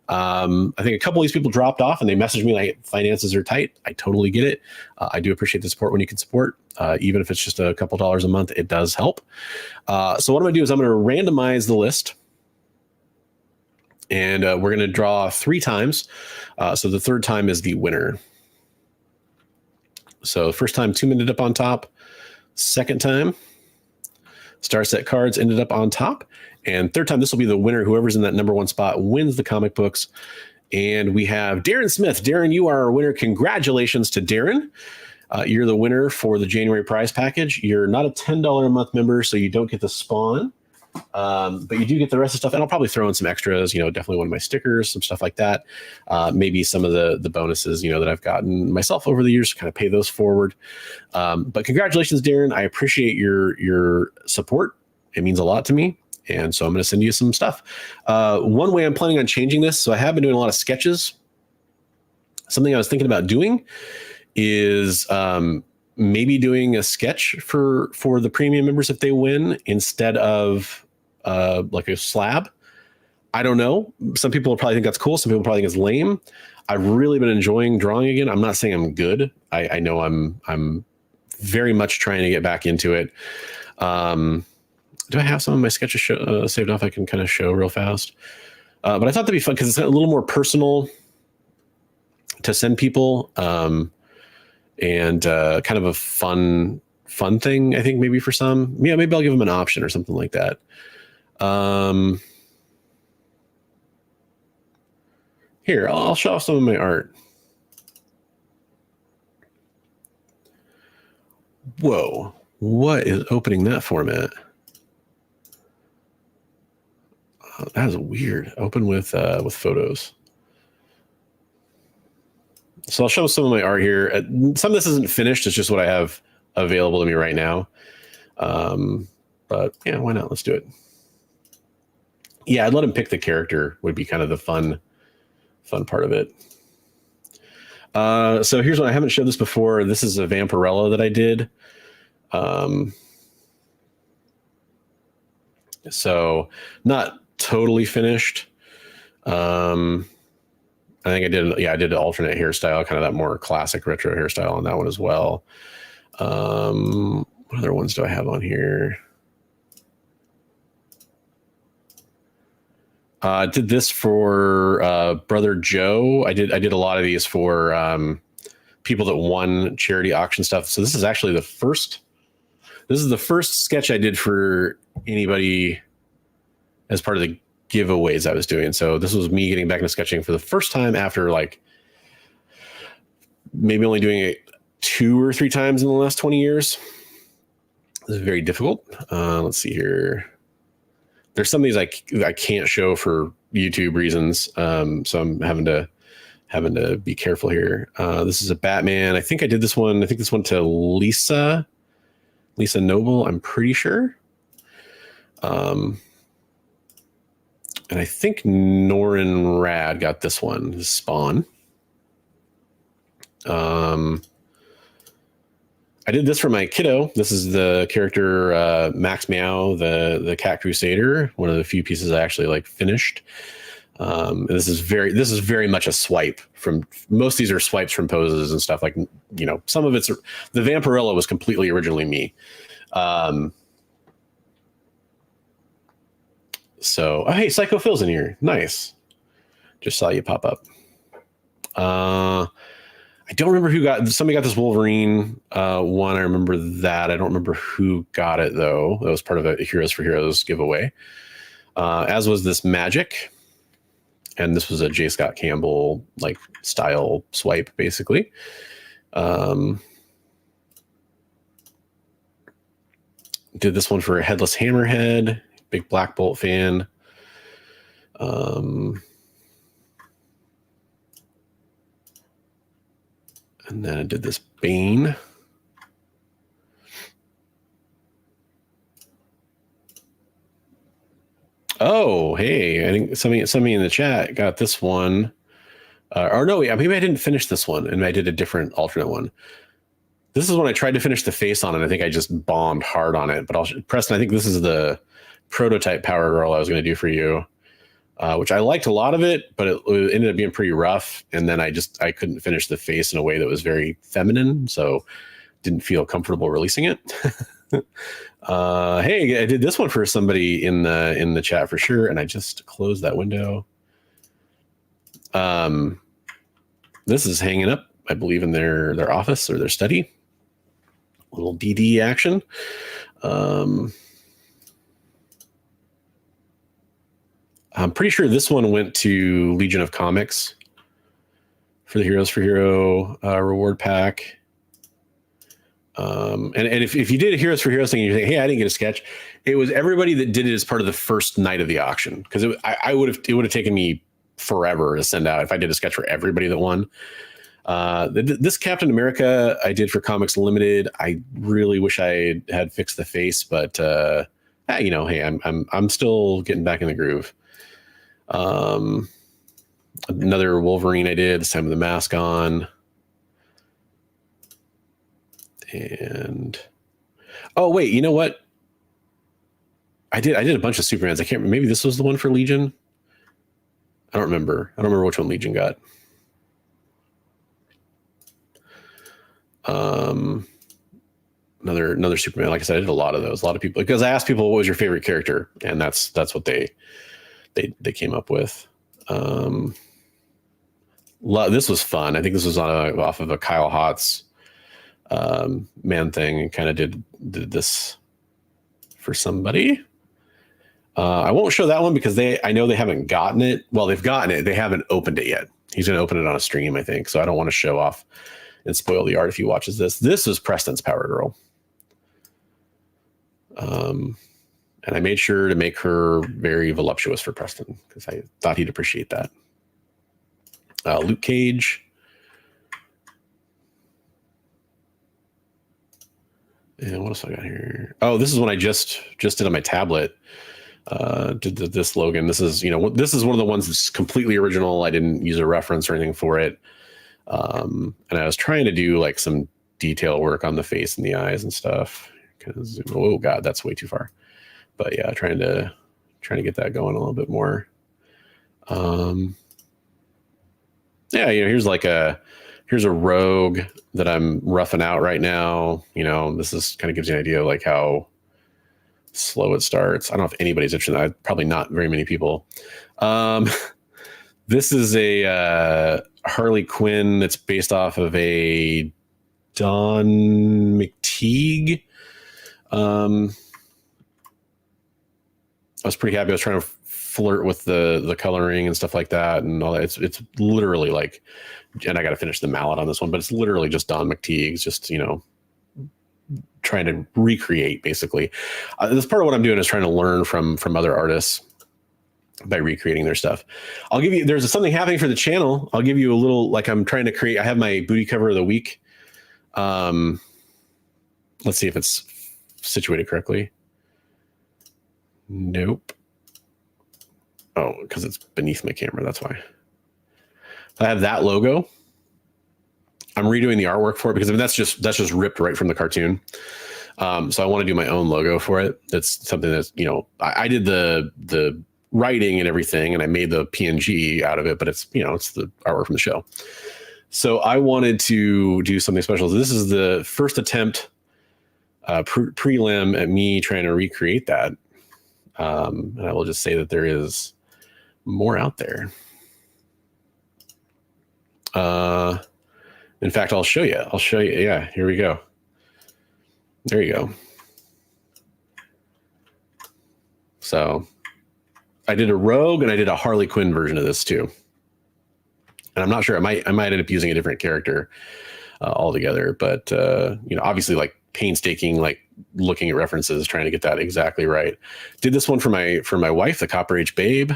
I think a couple of these people dropped off and they messaged me like finances are tight. I totally get it. I do appreciate the support when you can support, even if it's just a couple dollars a month, it does help. So what I'm going to do is I'm going to randomize the list. And we're going to draw 3 times. So the third time is the winner. So first time, Tomb ended up on top. Second time, Star Set Cards ended up on top. And third time, this will be the winner. Whoever's in that #1 spot wins the comic books. And we have Darren Smith. Darren, you are our winner. Congratulations to Darren. You're the winner for the January prize package. You're not a $10 a month member, so you don't get the spawn. But you do get the rest of stuff, and I'll probably throw in some extras, definitely one of my stickers, some stuff like that. Maybe some of the bonuses, that I've gotten myself over the years to kind of pay those forward. But congratulations, Darren. I appreciate your support. It means a lot to me. And so I'm going to send you some stuff. One way I'm planning on changing this, so I have been doing a lot of sketches. Something I was thinking about doing is maybe doing a sketch for the premium members if they win instead of like a slab. I don't know. Some people will probably think that's cool. Some people probably think it's lame. I've really been enjoying drawing again. I'm not saying I'm good. I know I'm very much trying to get back into it. Do I have some of my sketches saved off I can kind of show real fast? But I thought that'd be fun because it's a little more personal to send people. And kind of a fun thing, I think, maybe for some. Yeah, maybe I'll give them an option or something like that. Here, I'll show off some of my art. Whoa, what is opening that format? That is weird. Open with photos. So I'll show some of my art here. Some of this isn't finished. It's just what I have available to me right now. But yeah, why not? Let's do it. Yeah, I'd let him pick the character would be kind of the fun part of it. So here's one. I haven't showed this before. This is a Vampirella that I did. So not totally finished. I think I did an alternate hairstyle, kind of that more classic retro hairstyle on that one as well. What other ones do I have on here? I did this for Brother Joe. I did a lot of these for people that won charity auction stuff. So this is actually the first sketch I did for anybody as part of the giveaways I was doing. So this was me getting back into sketching for the first time after like maybe only doing it 2 or 3 times in the last 20 years. This is very difficult. Let's see here. There's some of these I can't show for YouTube reasons. So I'm having to be careful here. This is a Batman. I think I did this one. I think this one to Lisa Noble, I'm pretty sure. And I think Norin Rad got this one, this Spawn. I did this for my kiddo. This is the character Max Meow, the Cat Crusader, one of the few pieces I actually like finished. And this is very much a swipe from, most of these are swipes from poses and stuff, like, you know, some of it's, the Vampirella was completely originally me. So, oh, hey, Psycho Phil's in here. Nice. Just saw you pop up. I don't remember who got, somebody got this Wolverine one. I remember that. I don't remember who got it though. That was part of a Heroes for Heroes giveaway. As was this Magic. And this was a J. Scott Campbell like style swipe, basically. Did this one for a Headless Hammerhead, big Black Bolt fan. And then I did this Bane. Oh, hey, I think somebody in the chat got this one. Or no, maybe I didn't finish this one and I did a different alternate one. This is when I tried to finish the face on it. I think I just bombed hard on it. But Preston, I think this is the prototype Power Girl I was going to do for you, which I liked a lot of it, but it ended up being pretty rough. And then I couldn't finish the face in a way that was very feminine, so didn't feel comfortable releasing it. Hey, I did this one for somebody in the chat for sure, and I just closed that window. This is hanging up, I believe, in their office or their study. A little DD action. I'm pretty sure this one went to Legion of Comics for the Heroes for Hero reward pack. And if you did a Heroes for Heroes thing and you think, hey, I didn't get a sketch, it was everybody that did it as part of the first night of the auction. Because it would have taken me forever to send out if I did a sketch for everybody that won. This Captain America I did for Comics Limited. I really wish I had fixed the face, but you know, hey, I'm still getting back in the groove. Another Wolverine I did, this time with the mask on. And oh wait, you know what? I did a bunch of Supermans. I can't remember. Maybe this was the one for Legion. I don't remember which one Legion got. Another Superman. Like I said, I did a lot of those. A lot of people, because I asked people what was your favorite character, and that's what they came up with. This was fun. I think this was off of a Kyle Hotz Man Thing, and kind of did this for somebody. I won't show that one because I know they haven't gotten it. Well, they've gotten it. They haven't opened it yet. He's going to open it on a stream, I think. So I don't want to show off and spoil the art if he watches this. This is Preston's Power Girl. And I made sure to make her very voluptuous for Preston because I thought he'd appreciate that. Luke Cage. And what else I got here? Oh, this is one I just did on my tablet. Did this Logan. This is, this is one of the ones that's completely original. I didn't use a reference or anything for it. And I was trying to do like some detail work on the face and the eyes and stuff. Oh God, that's way too far. But yeah, trying to get that going a little bit more. Yeah, here's a rogue that I'm roughing out right now. This is kind of gives you an idea of like how slow it starts. I don't know if anybody's interested in that. Probably not very many people. This is a Harley Quinn that's based off of a Don McTeague. I was pretty happy. I was trying to flirt with the coloring and stuff like that and all that. It's literally like, and I got to finish the mallet on this one, but it's literally just Don McTeague's, just trying to recreate basically. This part of what I'm doing is trying to learn from other artists by recreating their stuff. I'll give you, there's something happening for the channel. I'll give you a little, like I'm trying to create, I have my booty cover of the week. Let's see if it's situated correctly. Nope. Oh, because it's beneath my camera. That's why. I have that logo. I'm redoing the artwork for it because that's just ripped right from the cartoon. So I want to do my own logo for it. That's something that's, I did the writing and everything, and I made the PNG out of it, but it's, it's the artwork from the show. So I wanted to do something special. So this is the first attempt, prelim at me trying to recreate that. And I will just say that there is more out there. In fact, I'll show you. Yeah, here we go. There you go. So I did a Rogue and I did a Harley Quinn version of this too. And I'm not sure, I might end up using a different character altogether, but obviously like painstaking, like looking at references, trying to get that exactly right. Did this one for my wife, the Copper Age Babe,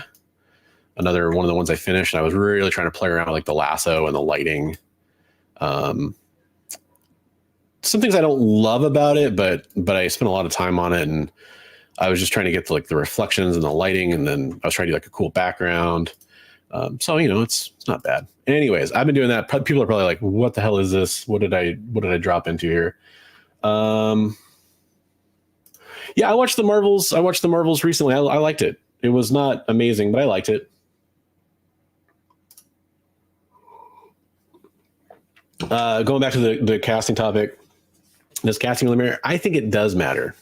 another one of the ones I finished. And I was really trying to play around with like the lasso and the lighting. Some things I don't love about it, but I spent a lot of time on it, and I was just trying to get to like the reflections and the lighting, and then I was trying to do like a cool background. So it's not bad. Anyways, I've been doing that. People are probably like, "What the hell is this? What did I drop into here?" Yeah, I watched the Marvels. Recently. I liked it. It was not amazing, but I liked it. Going back to the casting topic, does casting really matter? I think it does matter.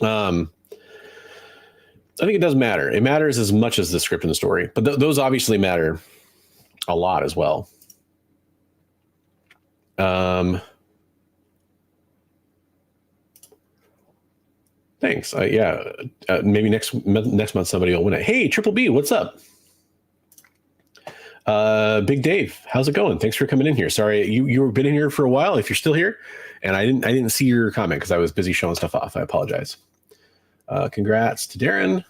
I think it does matter. It matters as much as the script and the story, but those obviously matter a lot as well. Thanks. Maybe next month somebody will win it. Hey, Triple B, what's up? Big Dave, how's it going? Thanks for coming in here. Sorry, you've been in here for a while. If you're still here, and I didn't see your comment because I was busy showing stuff off. I apologize. Congrats to Darren.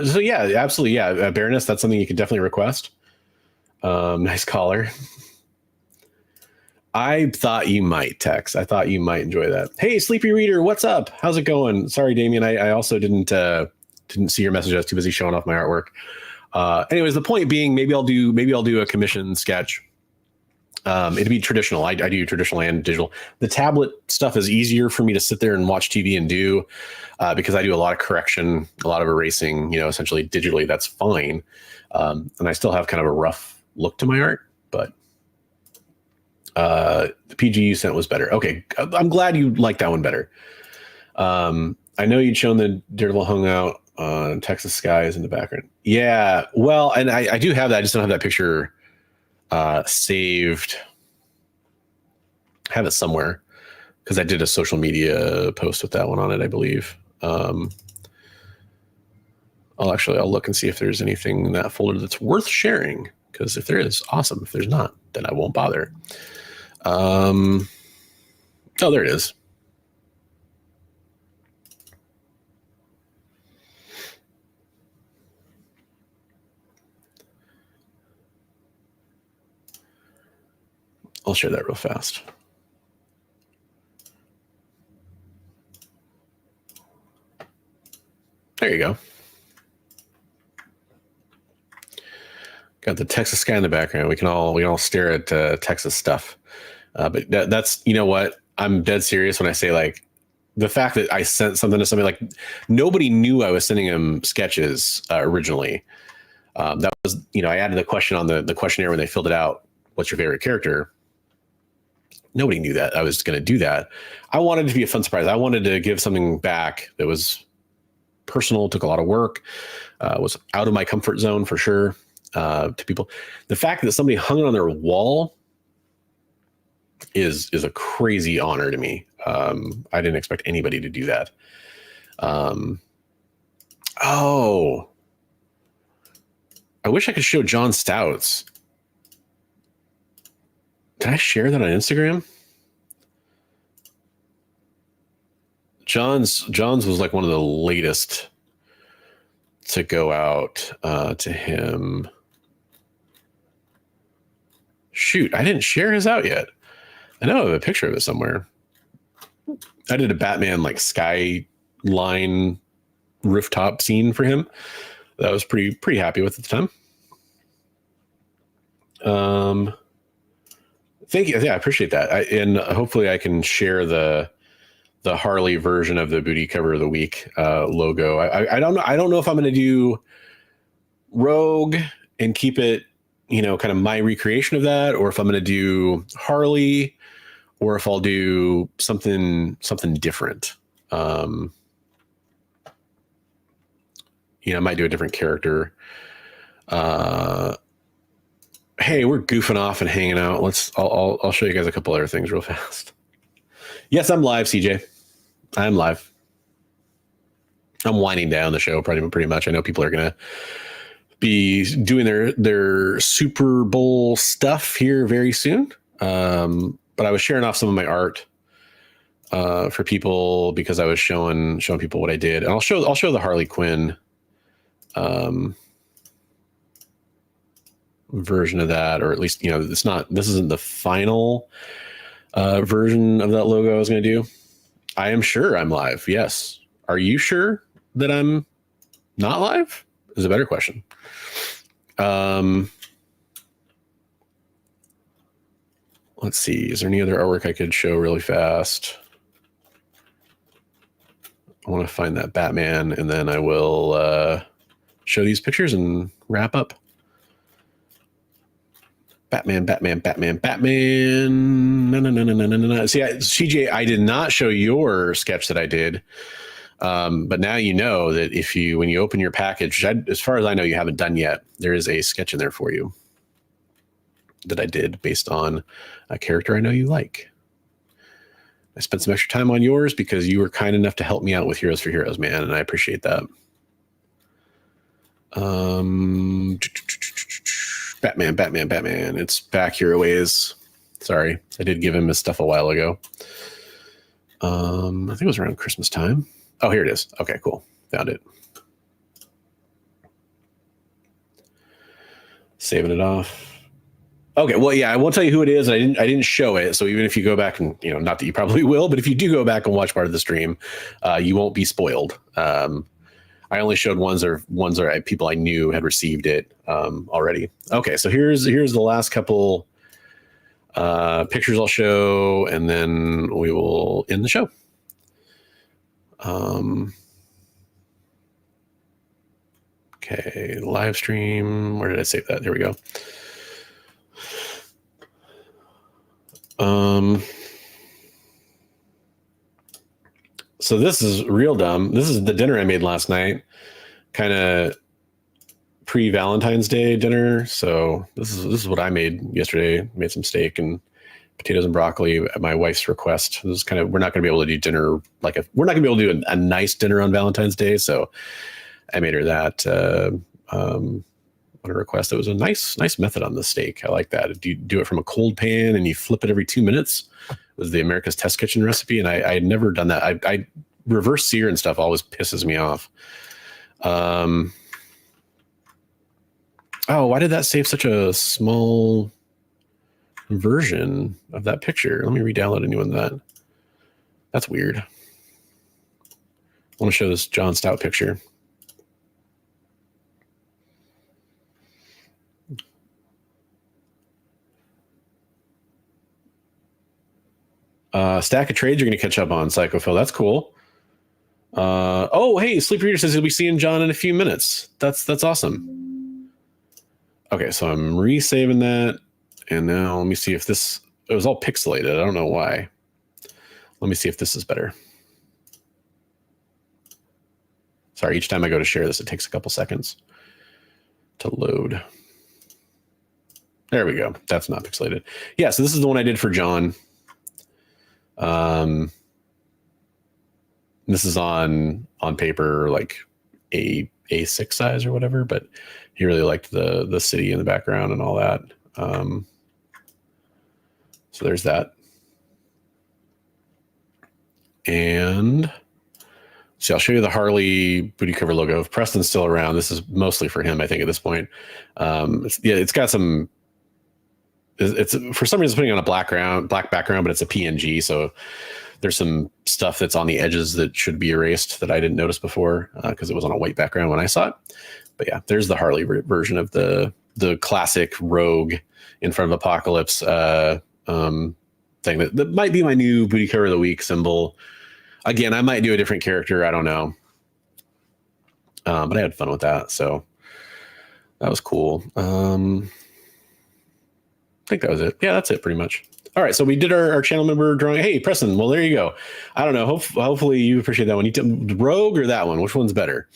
So yeah, absolutely. Yeah. Baroness, that's something you can definitely request. Nice caller. I thought you might, Tex. I thought you might enjoy that. Hey, Sleepy Reader, what's up? How's it going? Sorry, Damien. I also didn't see your message. I was too busy showing off my artwork. Anyways, the point being, maybe I'll do a commission sketch. It'd be traditional. I do traditional and digital. The tablet stuff is easier for me to sit there and watch TV and do, because I do a lot of correction, a lot of erasing, essentially digitally. That's fine. And I still have kind of a rough look to my art, but the PG you sent was better. Okay. I'm glad you liked that one better. I know you'd shown the Daredevil hung out on Texas skies in the background. Yeah. Well, and I do have that. I just don't have that picture saved. I have it somewhere because I did a social media post with that one on it, I believe. I'll look and see if there's anything in that folder that's worth sharing, because if there is, awesome. If there's not, then I won't bother. Oh, there it is. I'll share that real fast. There you go. Got the Texas sky in the background. We can all stare at Texas stuff. But that's, you know what? I'm dead serious when I say, like, the fact that I sent something to somebody, like, nobody knew I was sending them sketches originally. That was, I added the question on the questionnaire when they filled it out. What's your favorite character? Nobody knew that I was going to do that. I wanted it to be a fun surprise. I wanted to give something back that was personal, took a lot of work, was out of my comfort zone for sure. To people, the fact that somebody hung it on their wall is a crazy honor to me. I didn't expect anybody to do that. Oh, I wish I could show John Stout's. Did I share that on Instagram? John's was like one of the latest to go out to him. Shoot, I didn't share his out yet. I know I have a picture of it somewhere. I did a Batman like skyline rooftop scene for him that I was pretty happy with at the time. Thank you. Yeah, I appreciate that. And hopefully I can share the Harley version of the booty cover of the week logo. I don't know. I don't know if I'm going to do Rogue and keep it, kind of my recreation of that, or if I'm going to do Harley, or if I'll do something different. I might do a different character. Hey, we're goofing off and hanging out. I'll show you guys a couple other things real fast. Yes, I'm live, CJ. I'm live. I'm winding down the show pretty much. I know people are going to be doing their Super Bowl stuff here very soon. But I was sharing off some of my art for people because I was showing people what I did. And I'll show the Harley Quinn version of that, or at least, this isn't the final version of that logo I was going to do. I am sure I'm live. Yes. Are you sure that I'm not live? Is a better question. Let's see. Is there any other artwork I could show really fast? I want to find that Batman, and then I will show these pictures and wrap up. Batman. No. See, CJ, I did not show your sketch that I did. But now you know that when you open your package, as far as I know, you haven't done yet, there is a sketch in there for you that I did based on a character I know you like. I spent some extra time on yours because you were kind enough to help me out with Heroes for Heroes, man, and I appreciate that. Batman. It's back here a ways. Sorry, I did give him his stuff a while ago. I think it was around Christmas time. Oh, here it is. Okay, cool. Found it. Saving it off. Okay, well, yeah, I won't tell you who it is. I didn't show it, so even if you go back and, not that you probably will, but if you do go back and watch part of the stream, you won't be spoiled. I only showed ones that people I knew had received it already. Okay, so here's the last couple pictures I'll show, and then we will end the show. Okay, live stream. Where did I save that? There we go. So this is real dumb. This is the dinner I made last night, kind of pre-Valentine's Day dinner. So this is what I made yesterday. Made some steak and potatoes and broccoli at my wife's request. This is we're not going to be able to do dinner we're not going to be able to do a nice dinner on Valentine's Day. So I made her that on a request. It was a nice method on the steak. I like that. You do it from a cold pan and you flip it every 2 minutes. It was the America's Test Kitchen recipe, and I had never done that. I reverse sear and stuff always pisses me off. Oh, why did that save such a small version of that picture? Let me re-download a new one of that. That's weird. I want to show this John Stout picture. Stack of trades you're going to catch up on, Psychophil. That's cool. Oh, hey, Sleep Reader says he'll be seeing John in a few minutes. That's awesome. Okay, so I'm resaving that. And now let me see if this... It was all pixelated. I don't know why. Let me see if this is better. Sorry, each time I go to share this, it takes a couple seconds to load. There we go. That's not pixelated. Yeah, so this is the one I did for John. This is on paper, like A6 size or whatever, but he really liked the city in the background and all that. So there's that. And see, I'll show you the Harley booty cover logo. If Preston's still around, this is mostly for him, I think, at this point. It's got some... It's for some reason putting on a black background, but it's a PNG. So there's some stuff that's on the edges that should be erased that I didn't notice before because it was on a white background when I saw it. But yeah, there's the Harley version of the classic Rogue in front of Apocalypse thing. That might be my new booty cover of the week symbol. Again, I might do a different character. I don't know. But I had fun with that. So that was cool. I think that was it. Yeah, that's it pretty much. All right, so we did our channel member drawing. Hey, Preston, well, there you go. I don't know. Hopefully you appreciate that one. You Rogue or that one? Which one's better?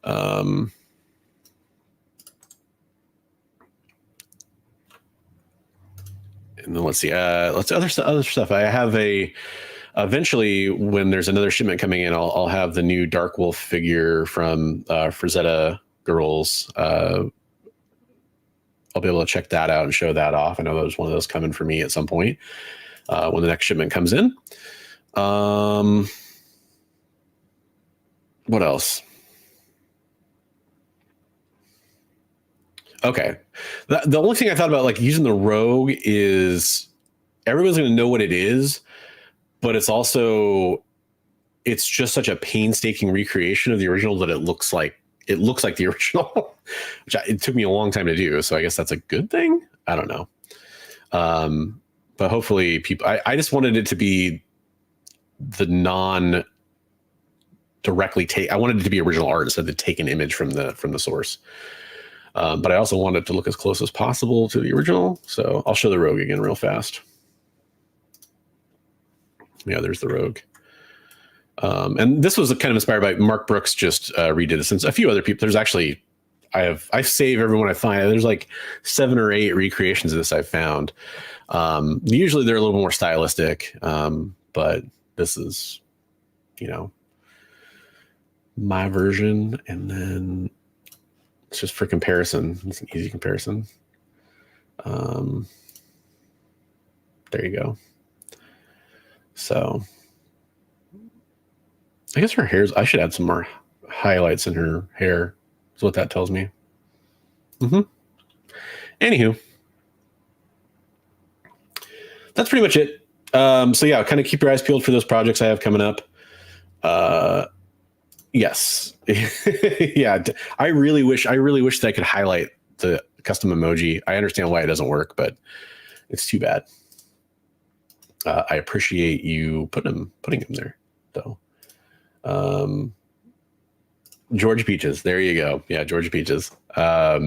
And then let's see. Other stuff. I have eventually when there's another shipment coming in, I'll have the new Dark Wolf figure from Frazetta Girls. I'll be able to check that out and show that off. I know there's one of those coming for me at some point when the next shipment comes in. What else? Okay. The only thing I thought about like using the Rogue is everyone's going to know what it is, but it's just such a painstaking recreation of the original that it looks like the original, which it took me a long time to do. So I guess that's a good thing. I don't know. But hopefully people, I just wanted it to be the I wanted it to be original art instead of take an image from the source. But I also wanted it to look as close as possible to the original. So I'll show the Rogue again real fast. Yeah, there's the Rogue. And this was kind of inspired by Mark Brooks just redid this, and a few other people. There's actually, I save everyone I find. There's like 7 or 8 recreations of this I've found. Usually they're a little more stylistic, but this is, my version. And then it's just for comparison. It's an easy comparison. There you go. So I guess her hair's, I should add some more highlights in her hair. Is what that tells me. Anywho, that's pretty much it. So yeah, kind of keep your eyes peeled for those projects I have coming up. Yes. Yeah. I really wish that I could highlight the custom emoji. I understand why it doesn't work, but it's too bad. I appreciate you putting them there though. George Peaches. There you go. Yeah. George Peaches. As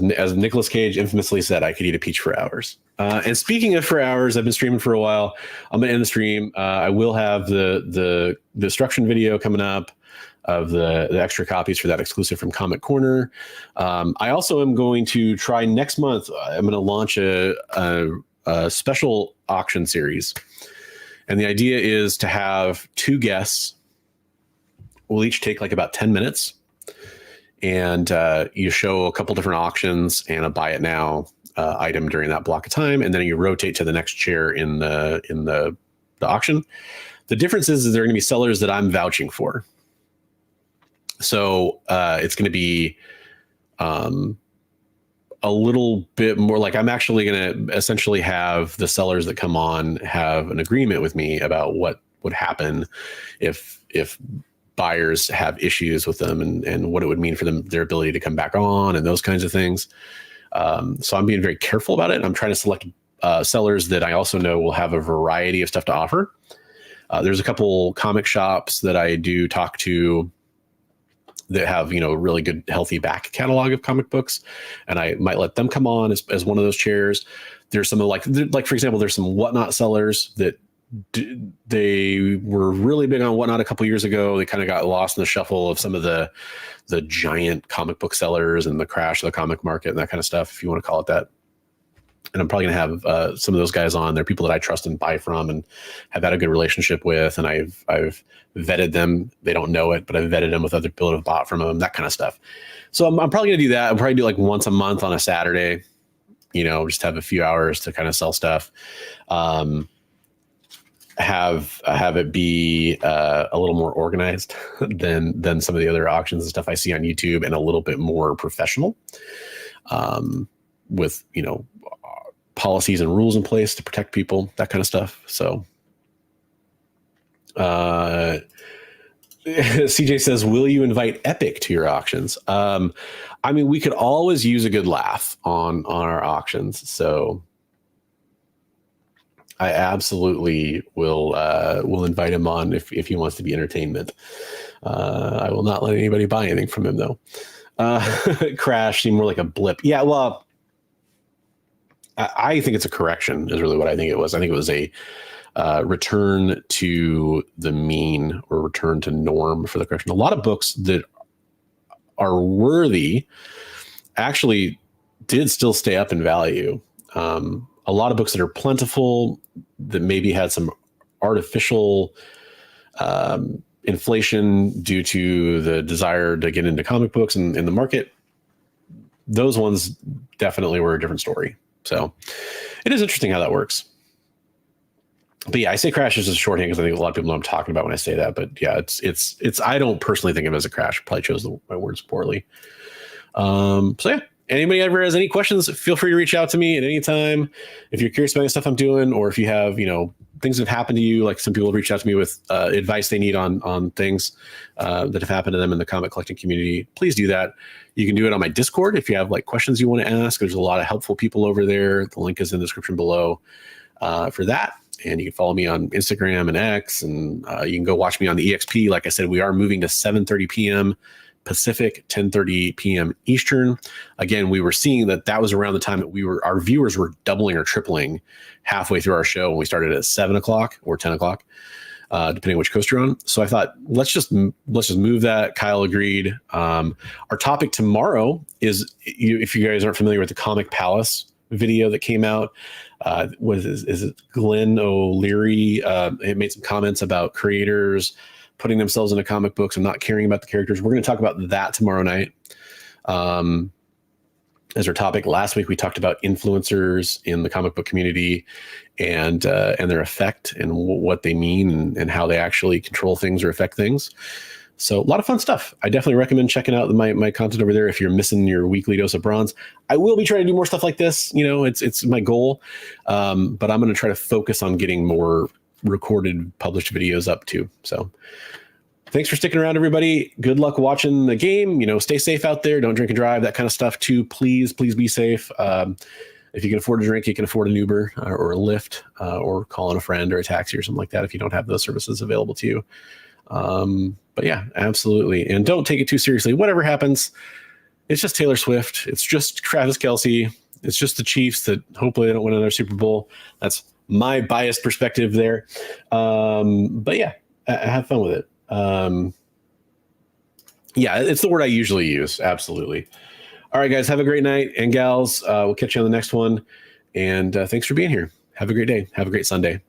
Nicolas Cage infamously said, I could eat a peach for hours. And speaking of for hours, I've been streaming for a while. I'm going to end the stream. I will have the destruction video coming up of the extra copies for that exclusive from Comic Corner. I also am going to try next month. I'm going to launch a special auction series. And the idea is to have 2 guests. We'll each take like about 10 minutes. And you show a couple different auctions and a buy it now item during that block of time. And then you rotate to the next chair in the auction. The difference is there are going to be sellers that I'm vouching for. So it's going to be a little bit more like I'm actually going to essentially have the sellers that come on have an agreement with me about what would happen if buyers have issues with them and what it would mean for them, their ability to come back on and those kinds of things. So I'm being very careful about it. I'm trying to select sellers that I also know will have a variety of stuff to offer. There's a couple comic shops that I do talk to that have, a really good, healthy back catalog of comic books, and I might let them come on as one of those chairs. There's some like for example, there's some Whatnot sellers that they were really big on Whatnot a couple years ago. They kind of got lost in the shuffle of some of the giant comic book sellers and the crash of the comic market and that kind of stuff, if you want to call it that. And I'm probably going to have some of those guys on. They're people that I trust and buy from and have had a good relationship with. And I've vetted them. They don't know it, but I've vetted them with other people that have bought from them, that kind of stuff. So I'm probably going to do that. I'll probably do like once a month on a Saturday, just have a few hours to kind of sell stuff. Have it be a little more organized than some of the other auctions and stuff I see on YouTube, and a little bit more professional, with policies and rules in place to protect people, that kind of stuff. So CJ says, will you invite Epic to your auctions? We could always use a good laugh on our auctions, so I absolutely will invite him on if he wants to be entertainment. I will not let anybody buy anything from him, though. Crash seemed more like a blip. Yeah, well, I think it's a correction is really what I think it was. I think it was a return to the mean, or return to norm for the correction. A lot of books that are worthy actually did still stay up in value. A lot of books that are plentiful, that maybe had some artificial inflation due to the desire to get into comic books in the market, those ones definitely were a different story. So it is interesting how that works. But yeah, I say crash is just shorthand because I think a lot of people know what I'm talking about when I say that. But yeah, it's I don't personally think of it as a crash. Probably chose my words poorly. So yeah, anybody ever has any questions, feel free to reach out to me at any time. If you're curious about the stuff I'm doing, or if you have, things that have happened to you, like some people have reached out to me with advice they need on things that have happened to them in the comic collecting community, please do that. You can do it on my Discord if you have like questions you want to ask. There's a lot of helpful people over there. The link is in the description below for that. And you can follow me on Instagram and X, and you can go watch me on the EXP. Like I said, we are moving to 7:30 p.m. Pacific, 10:30 p.m. Eastern. Again, we were seeing that was around the time that our viewers were doubling or tripling halfway through our show when we started at 7 o'clock or 10 o'clock, depending on which coast you're on. So I thought, let's just move that. Kyle agreed. Our topic tomorrow is, if you guys aren't familiar with the Comic Palace video that came out, is it Glenn O'Leary? It made some comments about creators putting themselves into comic books and not caring about the characters. We're going to talk about that tomorrow night as our topic. Last week we talked about influencers in the comic book community and their effect and what they mean and how they actually control things or affect things. So a lot of fun stuff. I definitely recommend checking out my content over there if you're missing your weekly dose of bronze. I will be trying to do more stuff like this. It's my goal, but I'm going to try to focus on getting more recorded, published videos up too. So thanks for sticking around, everybody. Good luck watching the game. Stay safe out there. Don't drink and drive, that kind of stuff too. Please be safe. If you can afford a drink, you can afford an Uber or a Lyft, or call in a friend or a taxi or something like that if you don't have those services available to you. But yeah, absolutely. And don't take it too seriously. Whatever happens, it's just Taylor Swift. It's just Travis Kelce. It's just the Chiefs that hopefully they don't win another Super Bowl. That's my biased perspective there. But yeah, have fun with it. Yeah, it's the word I usually use. Absolutely. All right, guys, have a great night, and gals, we'll catch you on the next one. And thanks for being here. Have a great day. Have a great Sunday.